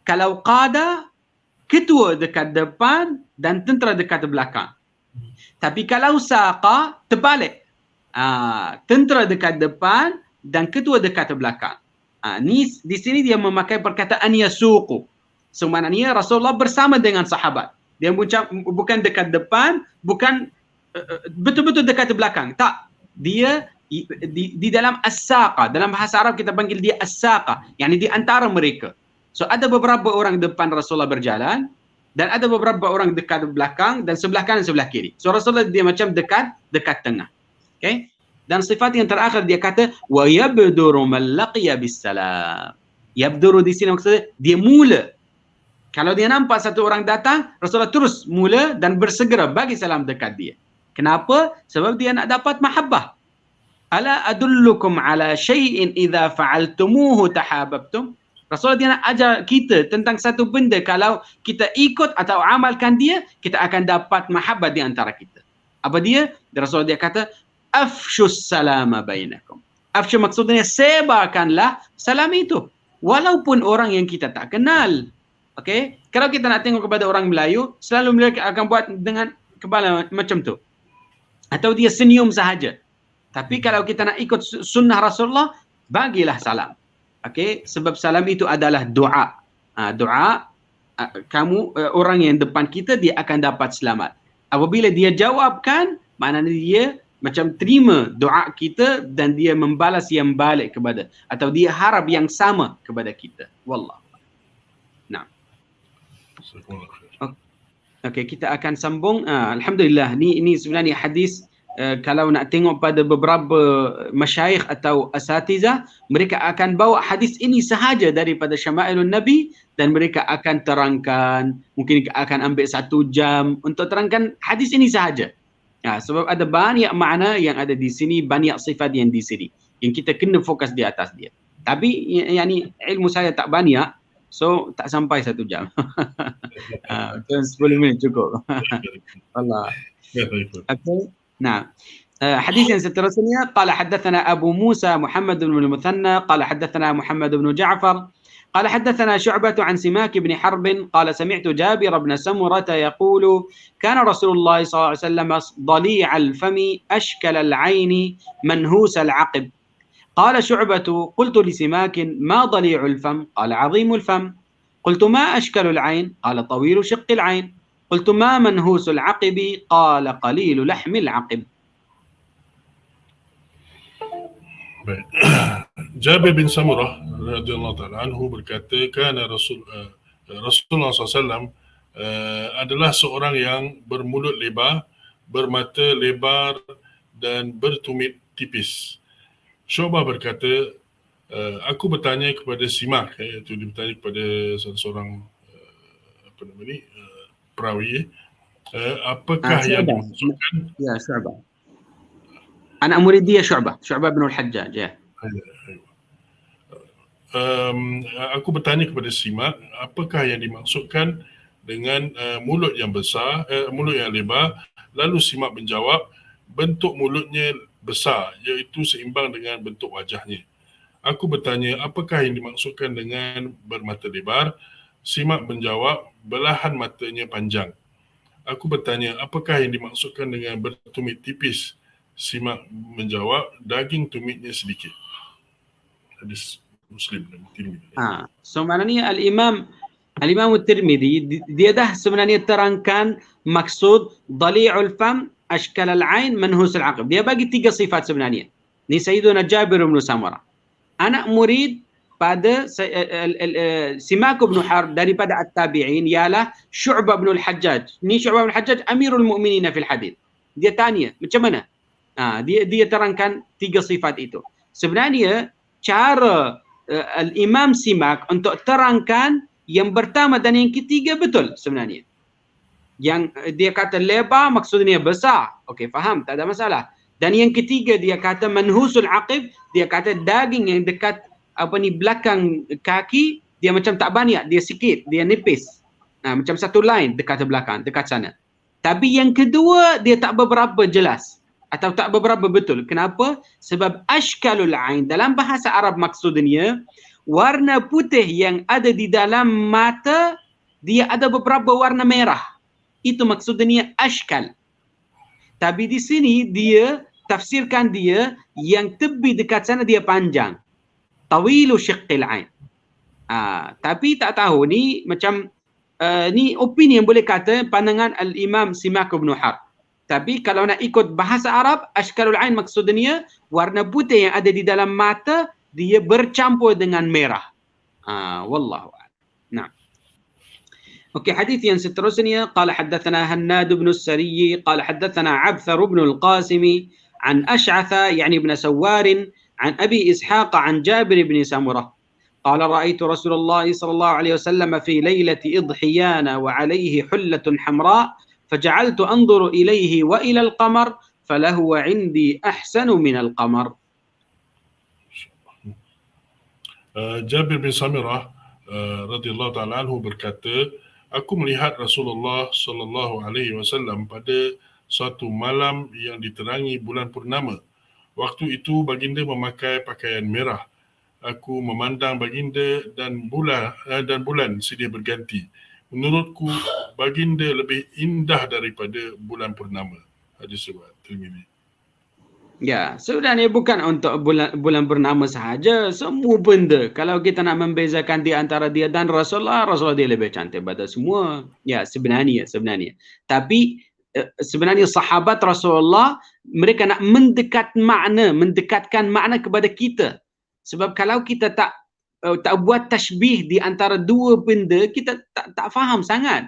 Kalau qada, ketua dekat depan dan tentera dekat belakang. Tapi kalau saqa, terbalik. Tentera dekat depan dan ketua dekat belakang. Ni di sini dia memakai perkataan yasuqu. So maknanya Rasulullah bersama dengan sahabat. Dia bukan dekat depan, bukan betul-betul dekat belakang. Tak. Dia di dalam as-saqa. Dalam bahasa Arab kita panggil dia as-saqa, yakni di antara mereka. So ada beberapa orang depan Rasulullah berjalan dan ada beberapa orang dekat belakang dan sebelah kanan sebelah kiri. So Rasulullah dia macam dekat tengah. Okay? Dan sifat yang terakhir dia kata wa yabduru man laqiya bisalam. Yabduru di sini maksudnya dia mula. Kalau dia nampak satu orang datang, Rasulullah terus mula dan bersegera bagi salam dekat dia. Kenapa? Sebab dia nak dapat mahabbah. Ala adullukum ala syai'in idza fa'altumuhu tahabbtum. Rasulullah dia nak ajar kita tentang satu benda, kalau kita ikut atau amalkan dia, kita akan dapat mahabbah di antara kita. Apa dia? Rasulullah dia kata afshus salama bainakum. Afshu maksudnya sebarkanlah salam itu walaupun orang yang kita tak kenal. Okey, kalau kita nak tengok kepada orang Melayu, selalu mereka akan buat dengan kepala macam tu, atau dia senyum sahaja. Tapi kalau kita nak ikut sunnah Rasulullah, bagilah salam. Okey, sebab salam itu adalah doa. Doa, kamu orang yang depan kita dia akan dapat selamat. Apabila dia jawabkan, maknanya dia macam terima doa kita dan dia membalas yang balik kepada, atau dia harap yang sama kepada kita. Wallah. Nah. Okey, kita akan sambung. Alhamdulillah, ni sebenarnya hadis kalau nak tengok pada beberapa masyayikh atau asatizah, mereka akan bawa hadis ini sahaja daripada Syama'ilun Nabi dan mereka akan terangkan, mungkin akan ambil 1 jam untuk terangkan hadis ini sahaja. Sebab ada banyak makna yang ada di sini, banyak sifat yang di sini, yang kita kena fokus di atas dia. Tapi yani ilmu saya tak banyak, so tak sampai 1 jam. 10 minit cukup. Allah. Okay. نعم. حديث سترسنيا قال حدثنا أبو موسى محمد بن المثنى قال حدثنا محمد بن جعفر قال حدثنا شعبة عن سماك بن حرب قال سمعت جابر بن سمرة يقول كان رسول الله صلى الله عليه وسلم ضليع الفم أشكل العين منهوس العقب قال شعبة قلت لسماك ما ضليع الفم قال عظيم الفم قلت ما أشكل العين قال طويل شق العين قلت ما منهوس العقب قال قليل لحم العقب. Baik. Jabir bin Samurah radhiyallahu taala anhu berkata, kana Rasulullah SAW adalah seorang yang bermulut lebar, bermata lebar dan bertumit tipis. Syu'bah berkata, aku bertanya kepada Simak, iaitu dia bertanya kepada seorang perawi, apakah yang dimaksudkan? Ya, Syu'bah. Anak murid dia Syu'bah bin al-Hajjaj, ya. Aku bertanya kepada Simak, apakah yang dimaksudkan dengan mulut yang besar, mulut yang lebar? Lalu Simak menjawab, bentuk mulutnya besar, iaitu seimbang dengan bentuk wajahnya. Aku bertanya, apakah yang dimaksudkan dengan bermata lebar? Simak menjawab, belahan matanya panjang. Aku bertanya, apakah yang dimaksudkan dengan bertumit tipis? Simak menjawab, daging tumitnya sedikit. Hadis Muslim dan Tirmidzi. So maknanya Al-Imam Tirmidzi dia dah sebenarnya terangkan maksud dali'ul fam, ashkal al-ain, manhus al-aqib. Dia bagi 3 sifat sebenarnya. Ni Sayyiduna Jabir bin Samurah. Anak murid pada Simak bin Harb daripada at-tabi'in ialah Syu'bah bin al-Hajjaj. Ni Syu'bah bin al-Hajjaj Amirul Mukminin fil hadis. Dia tanya, macam mana? Dia terangkan 3 sifat itu. Sebenarnya cara Al-Imam Simak untuk terangkan yang pertama dan yang ketiga betul sebenarnya. Yang dia kata lebar maksudnya besar. Okey, faham, tak ada masalah. Dan yang ketiga dia kata manhusul aqib, dia kata daging yang dekat belakang kaki dia macam tak banyak, dia sikit, dia nipis. Macam satu line dekat belakang, dekat sana. Tapi yang kedua dia tak beberapa jelas atau tak beberapa betul. Kenapa? Sebab ashkalul ain dalam bahasa Arab maksudnya warna putih yang ada di dalam mata dia ada beberapa warna merah. Itu maksudnya ashkal. Tapi di sini dia tafsirkan dia yang tepi dekat sana dia panjang. Tawilu syiqqil ain. Tapi tak tahu ni macam ni opini yang boleh kata pandangan Al-Imam Simak bin Harb. Tapi kalau nak ikut bahasa Arab, ashkalul ain maksudnya warna putih yang ada di dalam mata dia bercampur dengan merah. Wallahu a'lam. Nah. Okey, hadis yang seterusnya qala haddatsana Hannad bin As-Sari qala haddatsana Abthar bin Al-Qasimi an Ash'atha yani ibn Sawar an Abi Ishaq an Jabir bin Samurah قال رأيت رسول الله صلى الله عليه وسلم في ليلة إضحيان وعليه حلة حمراء فجعلت أنظر إليه وإلى القمر فلهو عندي أحسن من القمر. Jabir bin Samirah radhiyallahu ta'ala anhu berkata, aku melihat Rasulullah sallallahu alaihi wasallam pada suatu malam yang diterangi bulan purnama. Waktu itu baginda memakai pakaian merah. Aku memandang baginda dan bulan silih berganti. Menurutku baginda lebih indah daripada bulan purnama. Hadis riwayat Tirmidzi. Ya, sebenarnya bukan untuk bulan purnama sahaja, semua benda. Kalau kita nak membezakan di antara dia dan Rasulullah dia lebih cantik pada semua. Ya, sebenarnya. Tapi sebenarnya sahabat Rasulullah mereka nak mendekatkan makna kepada kita. Sebab kalau kita tak buat tashbih di antara dua benda, kita tak faham sangat.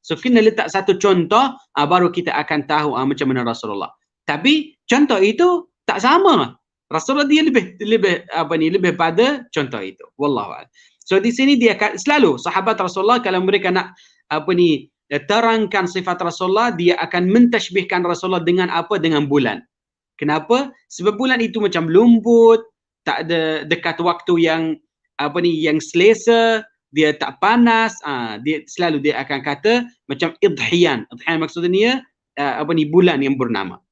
So kena letak satu contoh, baru kita akan tahu macam mana Rasulullah. Tapi contoh itu tak sama. Rasulullah dia lebih pada contoh itu. Wallahu a'lam. So di sini dia selalu sahabat Rasulullah kalau mereka nak terangkan sifat Rasulullah, dia akan mentashbihkan Rasulullah dengan apa? Dengan bulan. Kenapa? Sebab bulan itu macam lembut, tak ada dekat waktu yang yang selesa, dia tak panas. Dia selalu dia akan kata macam idhiyan. Idhiyan maksudnya bulan yang bernama.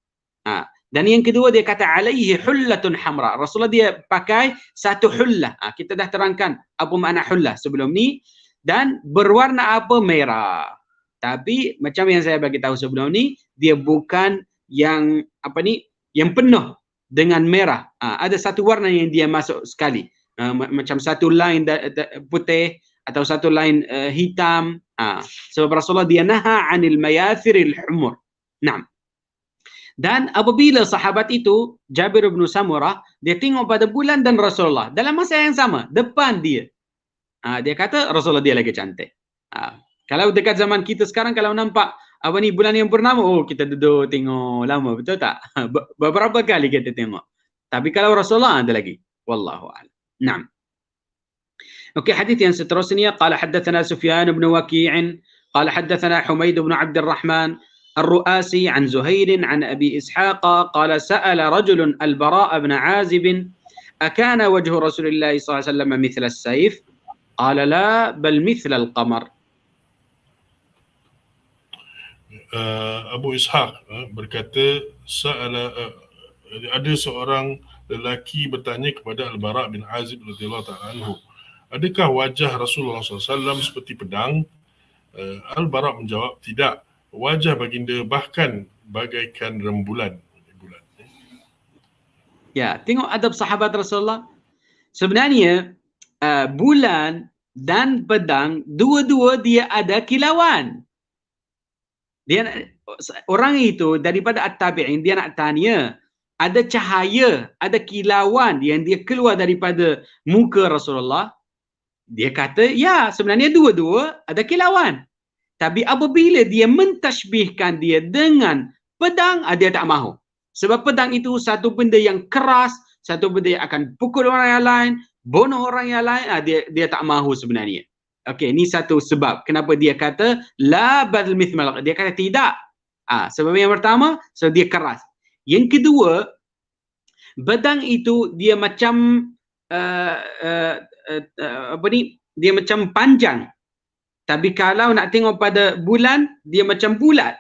Dan yang kedua dia kata alaihi hullatun hamra. Rasulullah dia pakai satu hullah. Kita dah terangkan apa makna hullah sebelum ni, dan berwarna apa? Merah. Tapi macam yang saya bagi tahu sebelum ni, dia bukan yang yang penuh dengan merah. Ada satu warna yang dia masuk sekali. Macam satu line putih atau satu line hitam. Sebab Rasulullah dia naha anil mayathiril humur. Naam. Dan apabila sahabat itu, Jabir bin Samurah, dia tengok pada bulan dan Rasulullah dalam masa yang sama, depan dia. Dia kata Rasulullah dia lagi cantik. Kalau dekat zaman kita sekarang, kalau nampak bulan yang bernama, kita duduk tengok lama, betul tak? Beberapa kali kita tengok. Tapi kalau Rasulullah ada lagi. Wallahu a'lam. Naam. Okey, hadis yang seterusnya, qala haddatsana Sufyan bin Waki', qala haddatsana Humaid bin Abd Arrahman الرؤاسي عن زهير عن أبي إسحاق قال سأل رجل البراء بن عازب أكان وجه رسول الله صلى الله عليه وسلم مثل السيف قال لا بل مثل القمر. Abu Ishaq berkata ada seorang lelaki bertanya kepada Al-Bara' bin Azib radhiyallahu ta'ala anhu, adakah wajah Rasulullah SAW seperti pedang? Al-Bara' menjawab, tidak. Wajah baginda bahkan bagaikan rembulan. Ya, tengok adab sahabat Rasulullah. Sebenarnya bulan dan pedang dua-dua dia ada kilauan. Orang itu daripada at-tabi'in, dia nak tanya, ada cahaya, ada kilauan yang dia keluar daripada muka Rasulullah. Dia kata, ya, sebenarnya dua-dua ada kilauan. Tapi apabila dia mentashbihkan dia dengan pedang, dia tak mahu. Sebab pedang itu satu benda yang keras, satu benda yang akan pukul orang yang lain, bunuh orang yang lain, dia tak mahu sebenarnya. Okey, ini satu sebab kenapa dia kata la badal mithmal. Dia kata tidak. Sebab yang pertama, sebab dia keras. Yang kedua, pedang itu dia macam dia macam panjang. Tapi kalau nak tengok pada bulan, dia macam bulat.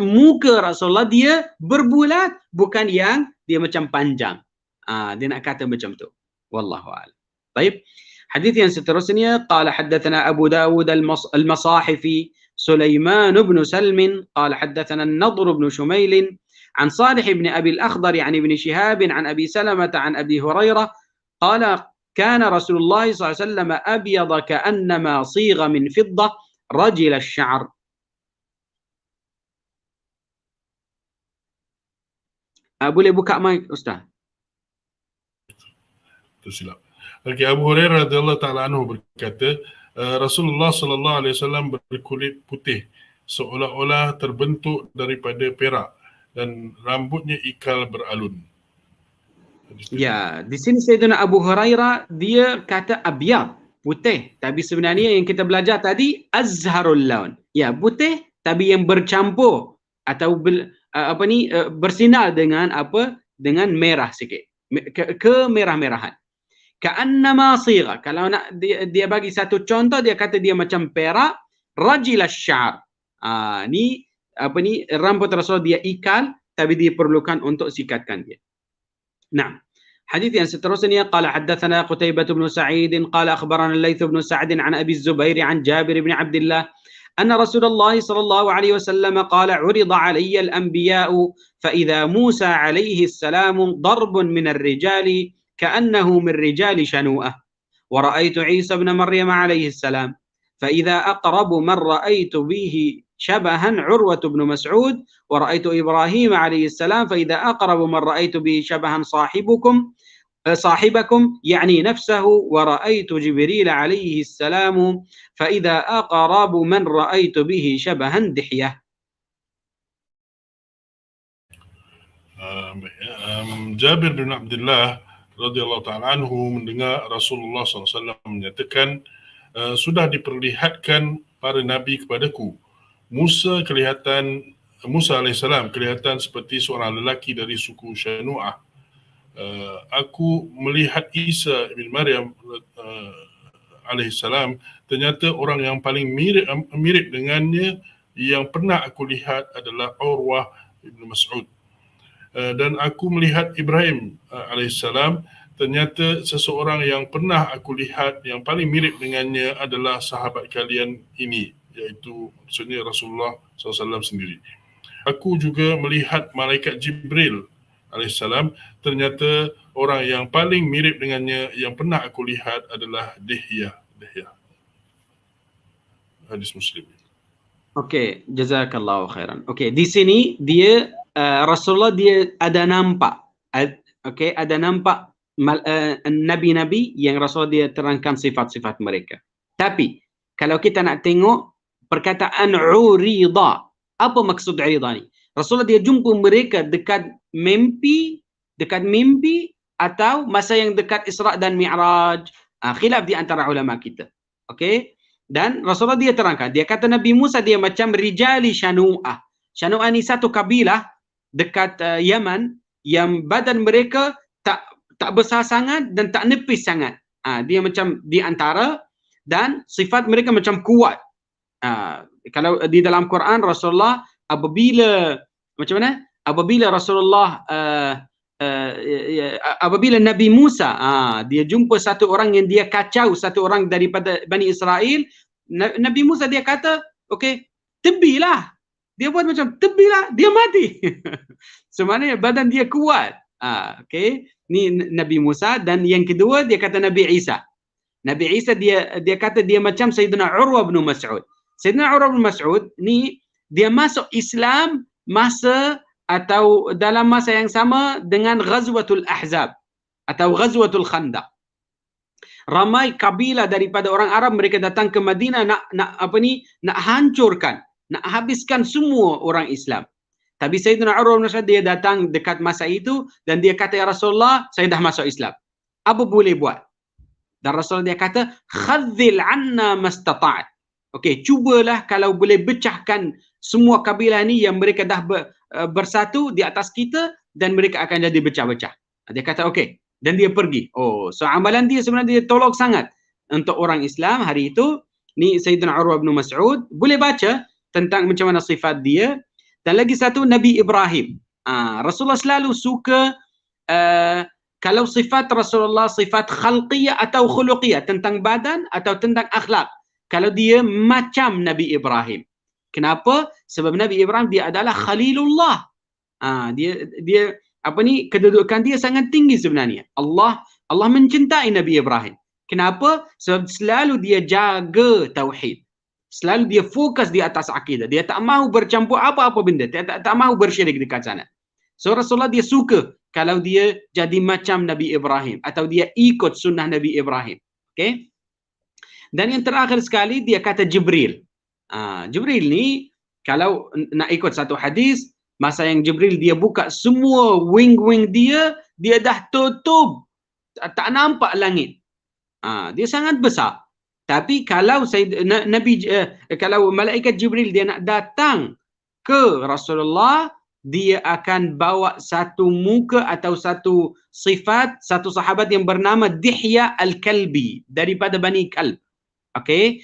Muka Rasulullah dia berbulat, bukan yang dia macam panjang. Dia nak kata macam tu. Wallahu a'lam. Baik. Hadis yang seterusnya, qala haddatsana Abu Dawud al-Masahifi Sulaiman bin Salm qala haddatsana An-Nadr bin Shumail عن صالح بن أبي الأخضر عن ابن شهاب عن أبي سلمة عن أبي هريرة قال كان رسول الله صلى الله عليه وسلم أبيض كأنما صيغ من فضة رجل الشعر. boleh buka mic Ustaz? Tersilap. Okay, Abu Hurairah radhiyallahu ta'ala anhu berkata, Rasulullah sallallahu alaihi wasallam berkulit putih seolah-olah terbentuk daripada perak dan rambutnya ikal beralun. Ya, di sini Sayyidina Abu Hurairah dia kata abyad, putih, tapi sebenarnya yang kita belajar tadi azharul laun. Ya, putih tapi yang bercampur atau bersinar dengan dengan merah sikit. Kemerah-merahan. Ka'annama sigha. Kalau nak dia bagi satu contoh, dia kata dia macam perak, rajil asy-sya'ar. Ni rambut Rasul dia ikal tapi diperlukan untuk sikatkan dia. Nah, hadis yang seterusnya, qala haddatsana Qutaibah bin Sa'id qala akhbarana Al-Laits bin Sa'd an Abi Az-Zubair an Jabir bin Abdullah anna Rasulullah sallallahu alaihi wasallam qala urida alayya al-anbiya'u fa idza Musa alaihi salam darbun min ar-rijali ka'annahu min rijali shanu'ah wa ra'aytu Isa ibn Maryam alaihi salam fa idza aqrabu man ra'aytu bihi شبها عروة بن مسعود ورأيت إبراهيم عليه السلام فإذا أقرب من رأيت به شبها صاحبكم يعني نفسه ورأيت جبريل عليه السلام فإذا أقرب من رأيت به شبها دحية. Jabir bin Abdullah radhiyallahu ta'ala anhu mendengar Rasulullah SAW menyatakan, sudah diperlihatkan para nabi kepadaku. Musa alaihissalam kelihatan seperti seorang lelaki dari suku Syanu'ah. Aku melihat Isa bin Maryam alaihissalam, ternyata orang yang paling mirip dengannya yang pernah aku lihat adalah Urwah bin Mas'ud. Dan aku melihat Ibrahim alaihissalam, ternyata seseorang yang pernah aku lihat yang paling mirip dengannya adalah sahabat kalian ini, iaitu maksudnya Rasulullah SAW sendiri. Aku juga melihat malaikat Jibril alaihissalam, ternyata orang yang paling mirip dengannya yang pernah aku lihat adalah Dihya. Hadis Muslim. Okey, jazakallahu khairan. Okey, di sini dia Rasulullah dia ada nampak. Okey, ada nampak nabi-nabi yang Rasulullah dia terangkan sifat-sifat mereka. Tapi kalau kita nak tengok perkataan urida, apa maksud urida ni? Rasulullah dia jumpa mereka dekat mimpi atau masa yang dekat Isra' dan Mi'raj. Khilaf di antara ulama kita. Okey? Dan Rasulullah dia terangkan, dia kata Nabi Musa dia macam rijali Syanu'ah. Syanu'ah ni satu kabilah dekat Yaman yang badan mereka tak besar sangat dan tak nipis sangat. Dia macam di antara, dan sifat mereka macam kuat. Kalau di dalam Quran Rasulullah apabila macam mana? Apabila Nabi Musa dia jumpa satu orang yang dia kacau, satu orang daripada Bani Israel, Nabi Musa dia kata, okey, tebilah. Dia buat macam tebilah, dia mati. Sebenarnya badan dia kuat. Okey, ni Nabi Musa. Dan yang kedua dia kata Nabi Isa. Nabi Isa dia kata dia macam Sayyidina Urwah bin Mas'ud. Sayyidina Urwah bin Mas'ud ni dia masuk Islam masa atau dalam masa yang sama dengan Ghazwatul Ahzab atau Ghazwatul Khandaq. Ramai kabilah daripada orang Arab mereka datang ke Madinah nak hancurkan, nak habiskan semua orang Islam. Tapi Sayyidina Urwah bin Mas'ud dia datang dekat masa itu dan dia kata, ya Rasulullah, saya dah masuk Islam. Apa boleh buat? Dan Rasulullah dia kata, khadzil anna mastata'at. Okey, cubalah kalau boleh pecahkan semua kabilah ni yang mereka dah bersatu di atas kita dan mereka akan jadi pecah-pecah. Dia kata okey, dan dia pergi. So amalan dia sebenarnya dia tolong sangat untuk orang Islam hari itu. Ni Sayyidina Urwah bin Mas'ud, boleh baca tentang macam mana sifat dia. Dan lagi satu Nabi Ibrahim. Rasulullah selalu suka kalau sifat Rasulullah sifat khalqiyah atau khuluqiyah, tentang badan atau tentang akhlak. Kalau dia macam Nabi Ibrahim. Kenapa? Sebab Nabi Ibrahim dia adalah Khalilullah. Dia kedudukan dia sangat tinggi sebenarnya. Allah mencintai Nabi Ibrahim. Kenapa? Sebab selalu dia jaga tauhid. Selalu dia fokus di atas akidah. Dia tak mahu bercampur apa-apa benda. Dia tak mahu bersyirik dekat sana. So Rasulullah dia suka kalau dia jadi macam Nabi Ibrahim atau dia ikut sunnah Nabi Ibrahim. Okay? Dan yang terakhir sekali dia kata Jibril. Jibril ni kalau nak ikut satu hadis, masa yang Jibril dia buka semua wing-wing dia dah tutup. Tak nampak langit. Dia sangat besar. Tapi kalau kalau malaikat Jibril dia nak datang ke Rasulullah, dia akan bawa satu muka atau satu sifat satu sahabat yang bernama Dihya Al-Kalbi daripada Bani Kalb. Okey,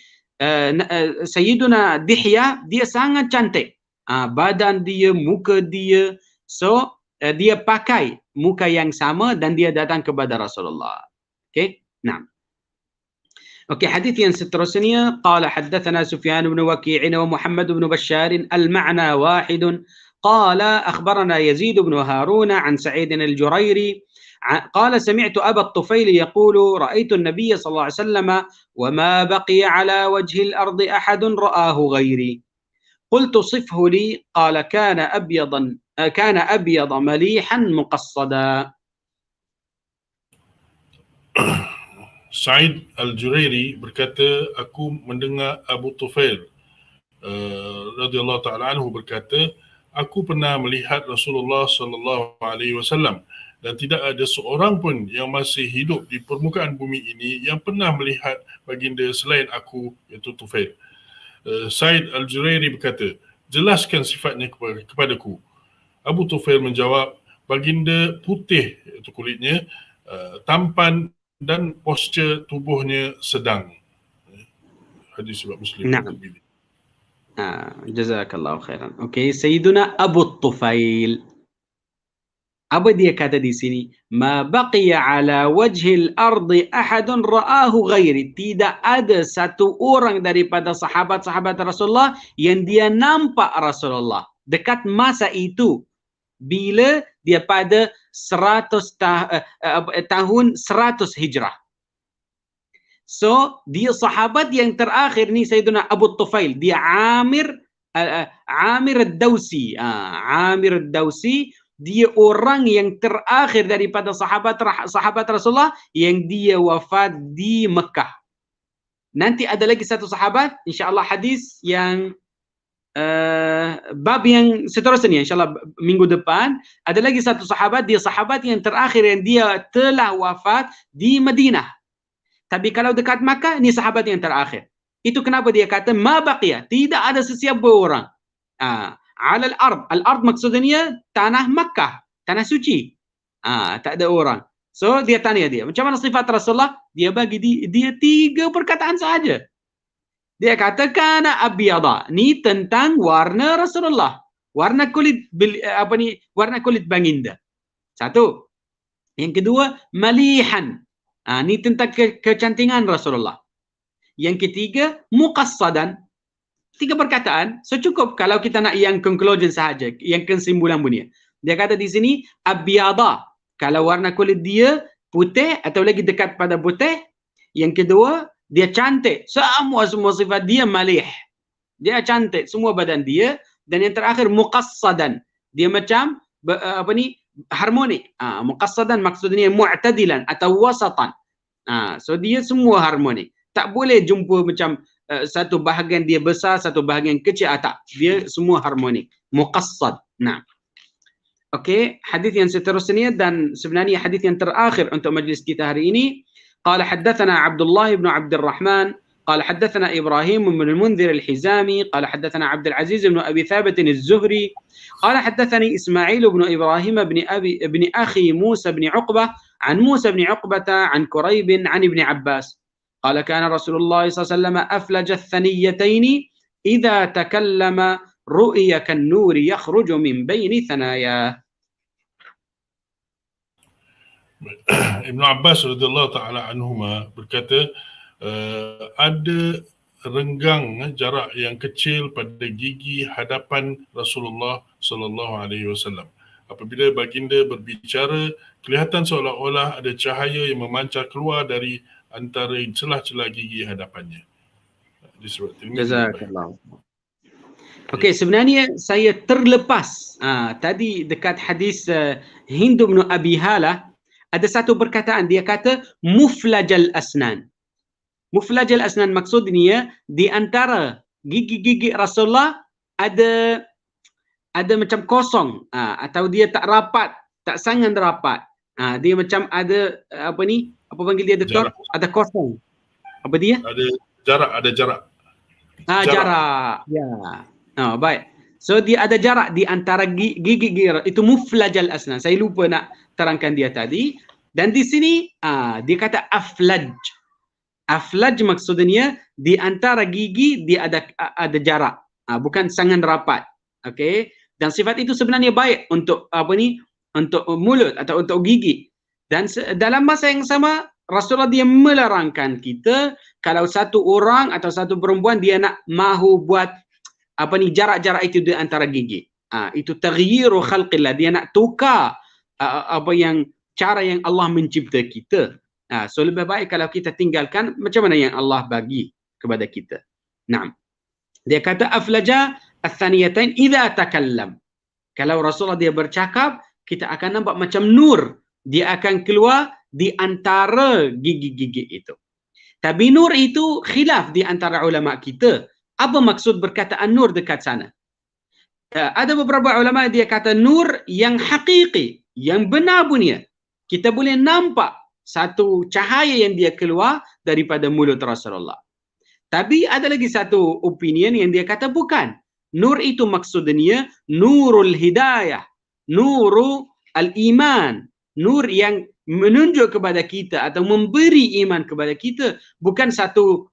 Sayyiduna Dihya dia sangat cantik. Badan dia, muka dia. So dia pakai muka yang sama dan dia datang kepada Rasulullah. Okey, nah. Okey, hadis yang seterusnya qala haddatsana Sufyan bin Waki' wa Muhammad bin Bashar al-ma'na wahid qala akhbarana Yazid bin Harun an Sa'id al-Jurairi قال سمعت أبا الطفيل يقول رأيت النبي صلى الله عليه وسلم وما بقي على وجه الأرض أحد رآه غيري قلت صفه لي قال كان أبيض مليحا مقصدا. Sa'id al-Jurairi berkata, aku mendengar Abu Tufail radhiyallahu ta'ala anhu berkata, aku pernah melihat Rasulullah sallallahu alaihi wasallam dan tidak ada seorang pun yang masih hidup di permukaan bumi ini yang pernah melihat baginda selain aku, iaitu Tufail. Said Al-Jurairi berkata, jelaskan sifatnya kepadaku. Abu Tufail menjawab, baginda putih, iaitu kulitnya, tampan dan postur tubuhnya sedang. Hadis riwayat Muslim. Naam. Jazakallahu khairan. Okey, Sayyiduna Abu Tufail. Apa dia kata di sini? Ma baqiya ala wajhil ardi ahadun ra'ahu ghairi. Tidak ada satu orang daripada sahabat-sahabat Rasulullah yang dia nampak Rasulullah dekat masa itu bila dia pada 100 tahun 100 Hijrah. So, dia sahabat yang terakhir ni Sayyidina Abu Tufail. Dia Amir Ad-Dawsi. Amir Ad-Dawsi, dia orang yang terakhir daripada sahabat Rasulullah yang dia wafat di Mekah. Nanti ada lagi satu sahabat, insya-Allah hadis yang bab yang seterusnya, insya-Allah minggu depan ada lagi satu sahabat, dia sahabat yang terakhir yang dia telah wafat di Madinah. Tapi kalau dekat Makkah, ni sahabat yang terakhir. Itu kenapa dia kata ma baqiya, tidak ada sesiapa orang. Alal ard, al-ard maksudnya tanah Makkah, tanah suci. Tak ada orang. So dia tanya dia, macam mana sifat Rasulullah? Dia bagi dia 3 perkataan sahaja. Dia katakan abyada, ni tentang warna Rasulullah. Warna kulit warna kulit baginda. Satu. Yang kedua, malihan. Ni tentang kecantikan Rasulullah. Yang ketiga, muqassadan. 3 perkataan. So cukup kalau kita nak yang conclusion sahaja, yang kesimpulan bunyi. Dia kata di sini abyada, kalau warna kulit dia putih atau lagi dekat pada putih. Yang kedua, dia cantik. Semua sifat dia malih. Dia cantik semua badan dia. Dan yang terakhir muqassadan. Dia macam harmonik. Muqassadan maksudnya mu'tadilan atau wasatan. So dia semua harmonik. Tak boleh jumpa macam satu bahagian dia besar, satu bahagian kecil. Tak. Dia semua harmonik. Muqassad. Nah. Okey, hadis yang seterusnya dan sebenarnya hadis yang terakhir untuk majlis kita hari ini. Qala haddatsana Abdullah ibn Abdul Rahman قال حدثنا إبراهيم بن المنذر الحزامي قال حدثنا عبد العزيز بن أبي ثابت الزهري قال حدثني إسماعيل بن إبراهيم بن أخي موسى بن عقبة عن موسى بن عقبة عن كريب عن ابن عباس قال كان رسول الله صلى الله عليه وسلم أفلج الثنيتين إذا تكلم رؤي كالنور يخرج من بين ثناياه. Ibn Abbas radhiyallahu taala anhuma berkata, ada renggang jarak yang kecil pada gigi hadapan Rasulullah sallallahu alaihi wasallam. Apabila baginda berbicara, kelihatan seolah-olah ada cahaya yang memancar keluar dari antara celah-celah gigi hadapannya. Jazakallah. Okey, sebenarnya saya terlepas tadi dekat hadis Hind bin Abi Halah ada satu perkataan, dia kata muflajal asnan. Muflajal asnan maksudnya di antara gigi-gigi Rasulullah ada macam kosong atau dia tak rapat, tak sangat rapat. Dia macam ada apa panggil dia doktor? Ada kosong. Apa dia? Ada jarak. Jarak. Ya. Baik. So dia ada jarak di antara gigi itu muflajal asnan. Saya lupa nak terangkan dia tadi. Dan di sini dia kata aflaj. Aflaj maksudnya di antara gigi dia ada jarak, bukan sangat rapat. Okey, dan sifat itu sebenarnya baik untuk untuk mulut atau untuk gigi. Dan dalam masa yang sama Rasulullah dia melarangkan kita kalau satu orang atau satu perempuan dia nak mahu buat jarak-jarak itu di antara gigi. Itu taghyiru khalqillah, dia nak tukar cara yang Allah mencipta kita. So lebih baik kalau kita tinggalkan macam mana yang Allah bagi kepada kita. Naam. Dia kata aflaja ats-tsaniyatain idza takallam. Kalau Rasulullah dia bercakap, kita akan nampak macam nur. Dia akan keluar di antara gigi-gigi itu. Tapi nur itu khilaf di antara ulama kita. Apa maksud berkataan nur dekat sana? Ada beberapa ulama dia kata nur yang hakiki, yang benar punya. Kita boleh nampak satu cahaya yang dia keluar daripada mulut Rasulullah. Tapi ada lagi satu opinion yang dia kata bukan. Nur itu maksudnya nurul hidayah, nurul al-iman, nur yang menunjuk kepada kita atau memberi iman kepada kita, bukan satu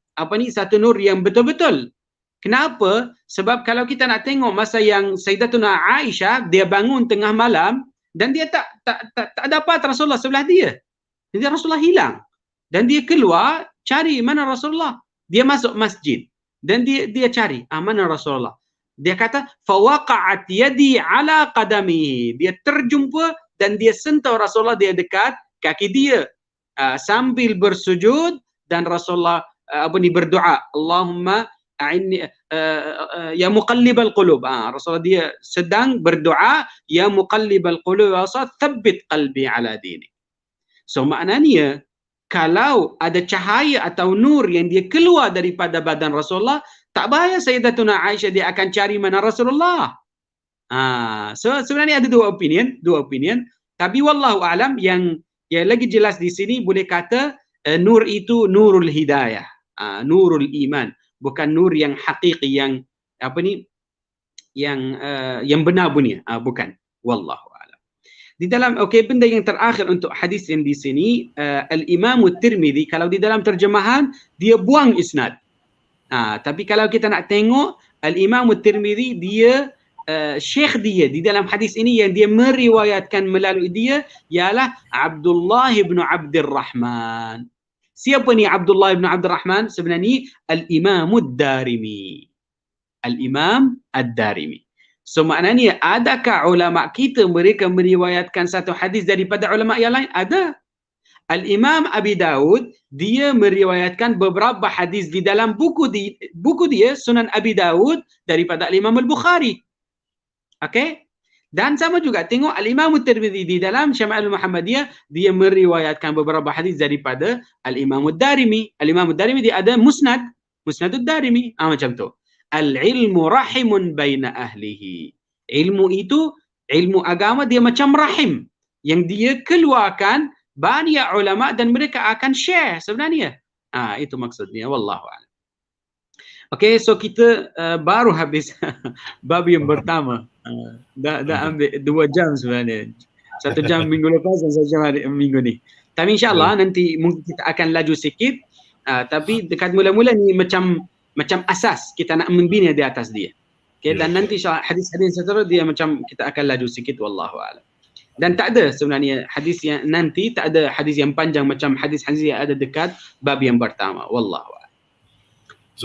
satu nur yang betul-betul. Kenapa? Sebab kalau kita nak tengok masa yang Sayyidatuna Aisyah dia bangun tengah malam dan dia tak dapat Rasulullah sebelah dia. Jadi Rasulullah hilang. Dan dia keluar cari mana Rasulullah. Dia masuk masjid dan dia cari mana Rasulullah. Dia kata fawaqa'at yadi ala qadamihi. Dia terjumpa dan dia sentuh Rasulullah, dia dekat kaki dia. Sambil bersujud dan Rasulullah berdoa, Allahumma a'inni ya muqallibal qulub. Rasulullah dia sedang berdoa, ya muqallibal qulub tsabbit qalbi ala dinik. So maknanya kalau ada cahaya atau nur yang dia keluar daripada badan Rasulullah, tak bahaya Sayyidatuna Aisyah dia akan cari mana Rasulullah. So sebenarnya ada dua opinion. Tapi wallahu alam yang lagi jelas di sini boleh kata nur itu nurul hidayah, nurul iman, bukan nur yang hakiki yang yang benar punya, bukan. Wallahu alam. Di dalam benda yang terakhir untuk hadis yang di sini, Al-Imam At-Tirmidzi kalau di dalam terjemahan dia buang isnad. Tapi kalau kita nak tengok Al-Imam At-Tirmidzi dia syekh dia di dalam hadis ini yang dia meriwayatkan melalui dia ialah Abdullah bin Abdurrahman. Siapa ni Abdullah bin Abdurrahman? Sebenarnya Al-Imam Ad-Darimi. Al-Imam Ad-Darimi. So maknanya adakah ulama kita mereka meriwayatkan satu hadis daripada ulama yang lain? Ada. Al-Imam Abi Daud dia meriwayatkan beberapa hadis di dalam buku dia Sunan Abi Daud daripada Al-Imam Al-Bukhari. Okey? Dan sama juga tengok Al-Imam At-Tirmidzi di dalam Syama'il Muhammadiyah dia meriwayatkan beberapa hadis daripada Al-Imam Ad-Darimi. Al-Imam Ad-Darimi dia ada Musnad Ad-Darimi. Macam tu. Al-ilmu rahimun baina ahlihi. Ilmu itu, ilmu agama dia macam rahim yang dia keluarkan banyak ulama dan mereka akan share sebenarnya. Itu maksudnya. Wallahu a'lam. Okey, so kita baru habis bab yang pertama. Dah ambil 2 jam sebenarnya. 1 jam minggu lepas dan 1 jam minggu ni. Tapi insyaAllah nanti mungkin kita akan laju sikit. Tapi dekat mula-mula ni macam asas kita nak membina di atas dia. Okay, dan nanti hadis-hadis seterusnya dia macam kita akan laju sikit wallahu a'lam. Dan tak ada sebenarnya hadis yang nanti tak ada hadis yang panjang macam hadis-hadis yang ada dekat bab yang pertama wallahu a'lam.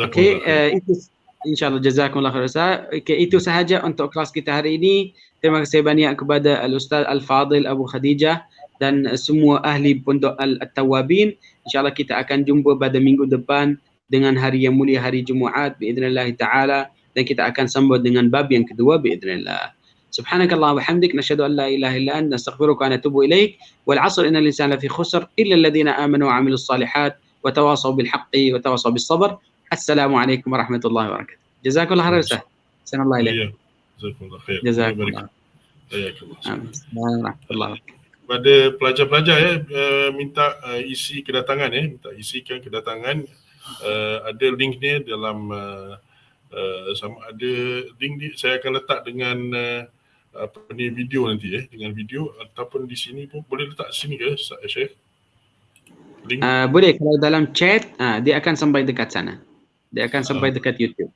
Okey, itu insyaallah jazakumullah khairan. Okey, itu sahaja untuk kelas kita hari ini. Terima kasih banyak kepada Al-Ustaz Al-Fadil Abu Khadijah dan semua ahli pondok At-Tawabin. Insyaallah kita akan jumpa pada minggu depan dengan hari yang mulia, hari Jumaat biidznillah taala, dan kita akan sambung dengan bab yang kedua biidznillah. Subhanakallah wa hamdik nashhadu an la ilaha illa anta nastaghfiruka wa natubu ilaik. Wal 'asr innal insana lafi khusr illa alladhina amanu wa 'amilus salihat wa tawasaw bil haqqi wa tawasaw bis sabr. Assalamualaikum warahmatullahi wabarakatuh. Jazakallah khairan Ustaz. Sanallahu ilaik. Jazakallah khair. Jazakallah. Jazakallah. Pada pelajar-pelajar minta isi kedatangan minta isikan kedatangan. Ada link ni dalam sama ada link ni saya akan letak dengan video nanti dengan video ataupun di sini pun boleh letak sini ke Syekh? Link boleh kalau dalam chat dia akan sampai dekat sana. Dia akan sampai dekat YouTube.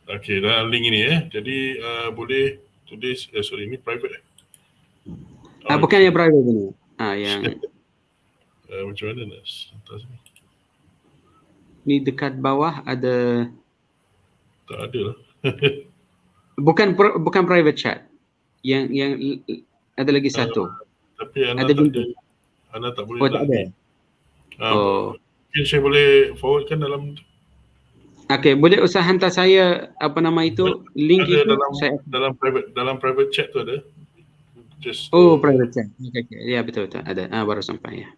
Okey dalam link ini jadi boleh tulis ini private bukan yang private ini. Yang macam mana nak atas ni? Ni dekat bawah ada. Tak ada lah. bukan private chat. Yang ada lagi satu. Tapi Ana ada tak ada. Ana tak boleh. Tak ada. Mungkin saya boleh forwardkan dalam. Okey, boleh usah hantar saya link ada itu dalam private chat tu ada. Just private chat. Okey. Ya betul ada. Baru sampai ya.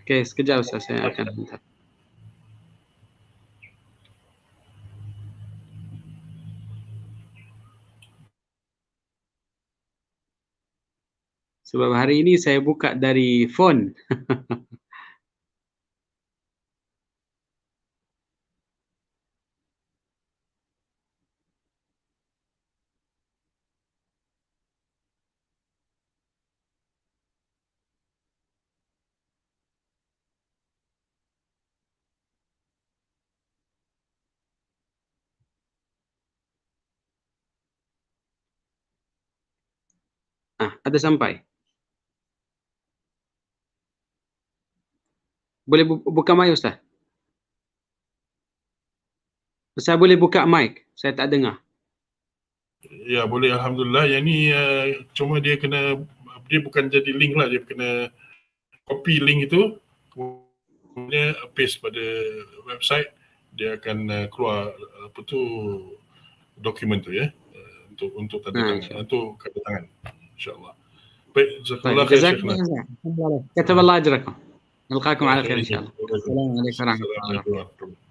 Okey, sekejap Ustaz, saya akan hantar. Sebab hari ini saya buka dari phone. Ada sampai. Boleh buka mic Ustaz? Ustaz boleh buka mic? Saya tak dengar. Ya, boleh, alhamdulillah. Yang ni cuma dia bukan jadi link lah, dia kena copy link itu, kemudian paste pada website, dia akan keluar dokumen tu ya, untuk tanda tangan, untuk kedatangan, insyaallah. Baik, jazakallah khair Syekhna. كتب الله أجركم. نلقاكم على خير إن شاء الله. السلام عليكم ورحمة الله وبركاته.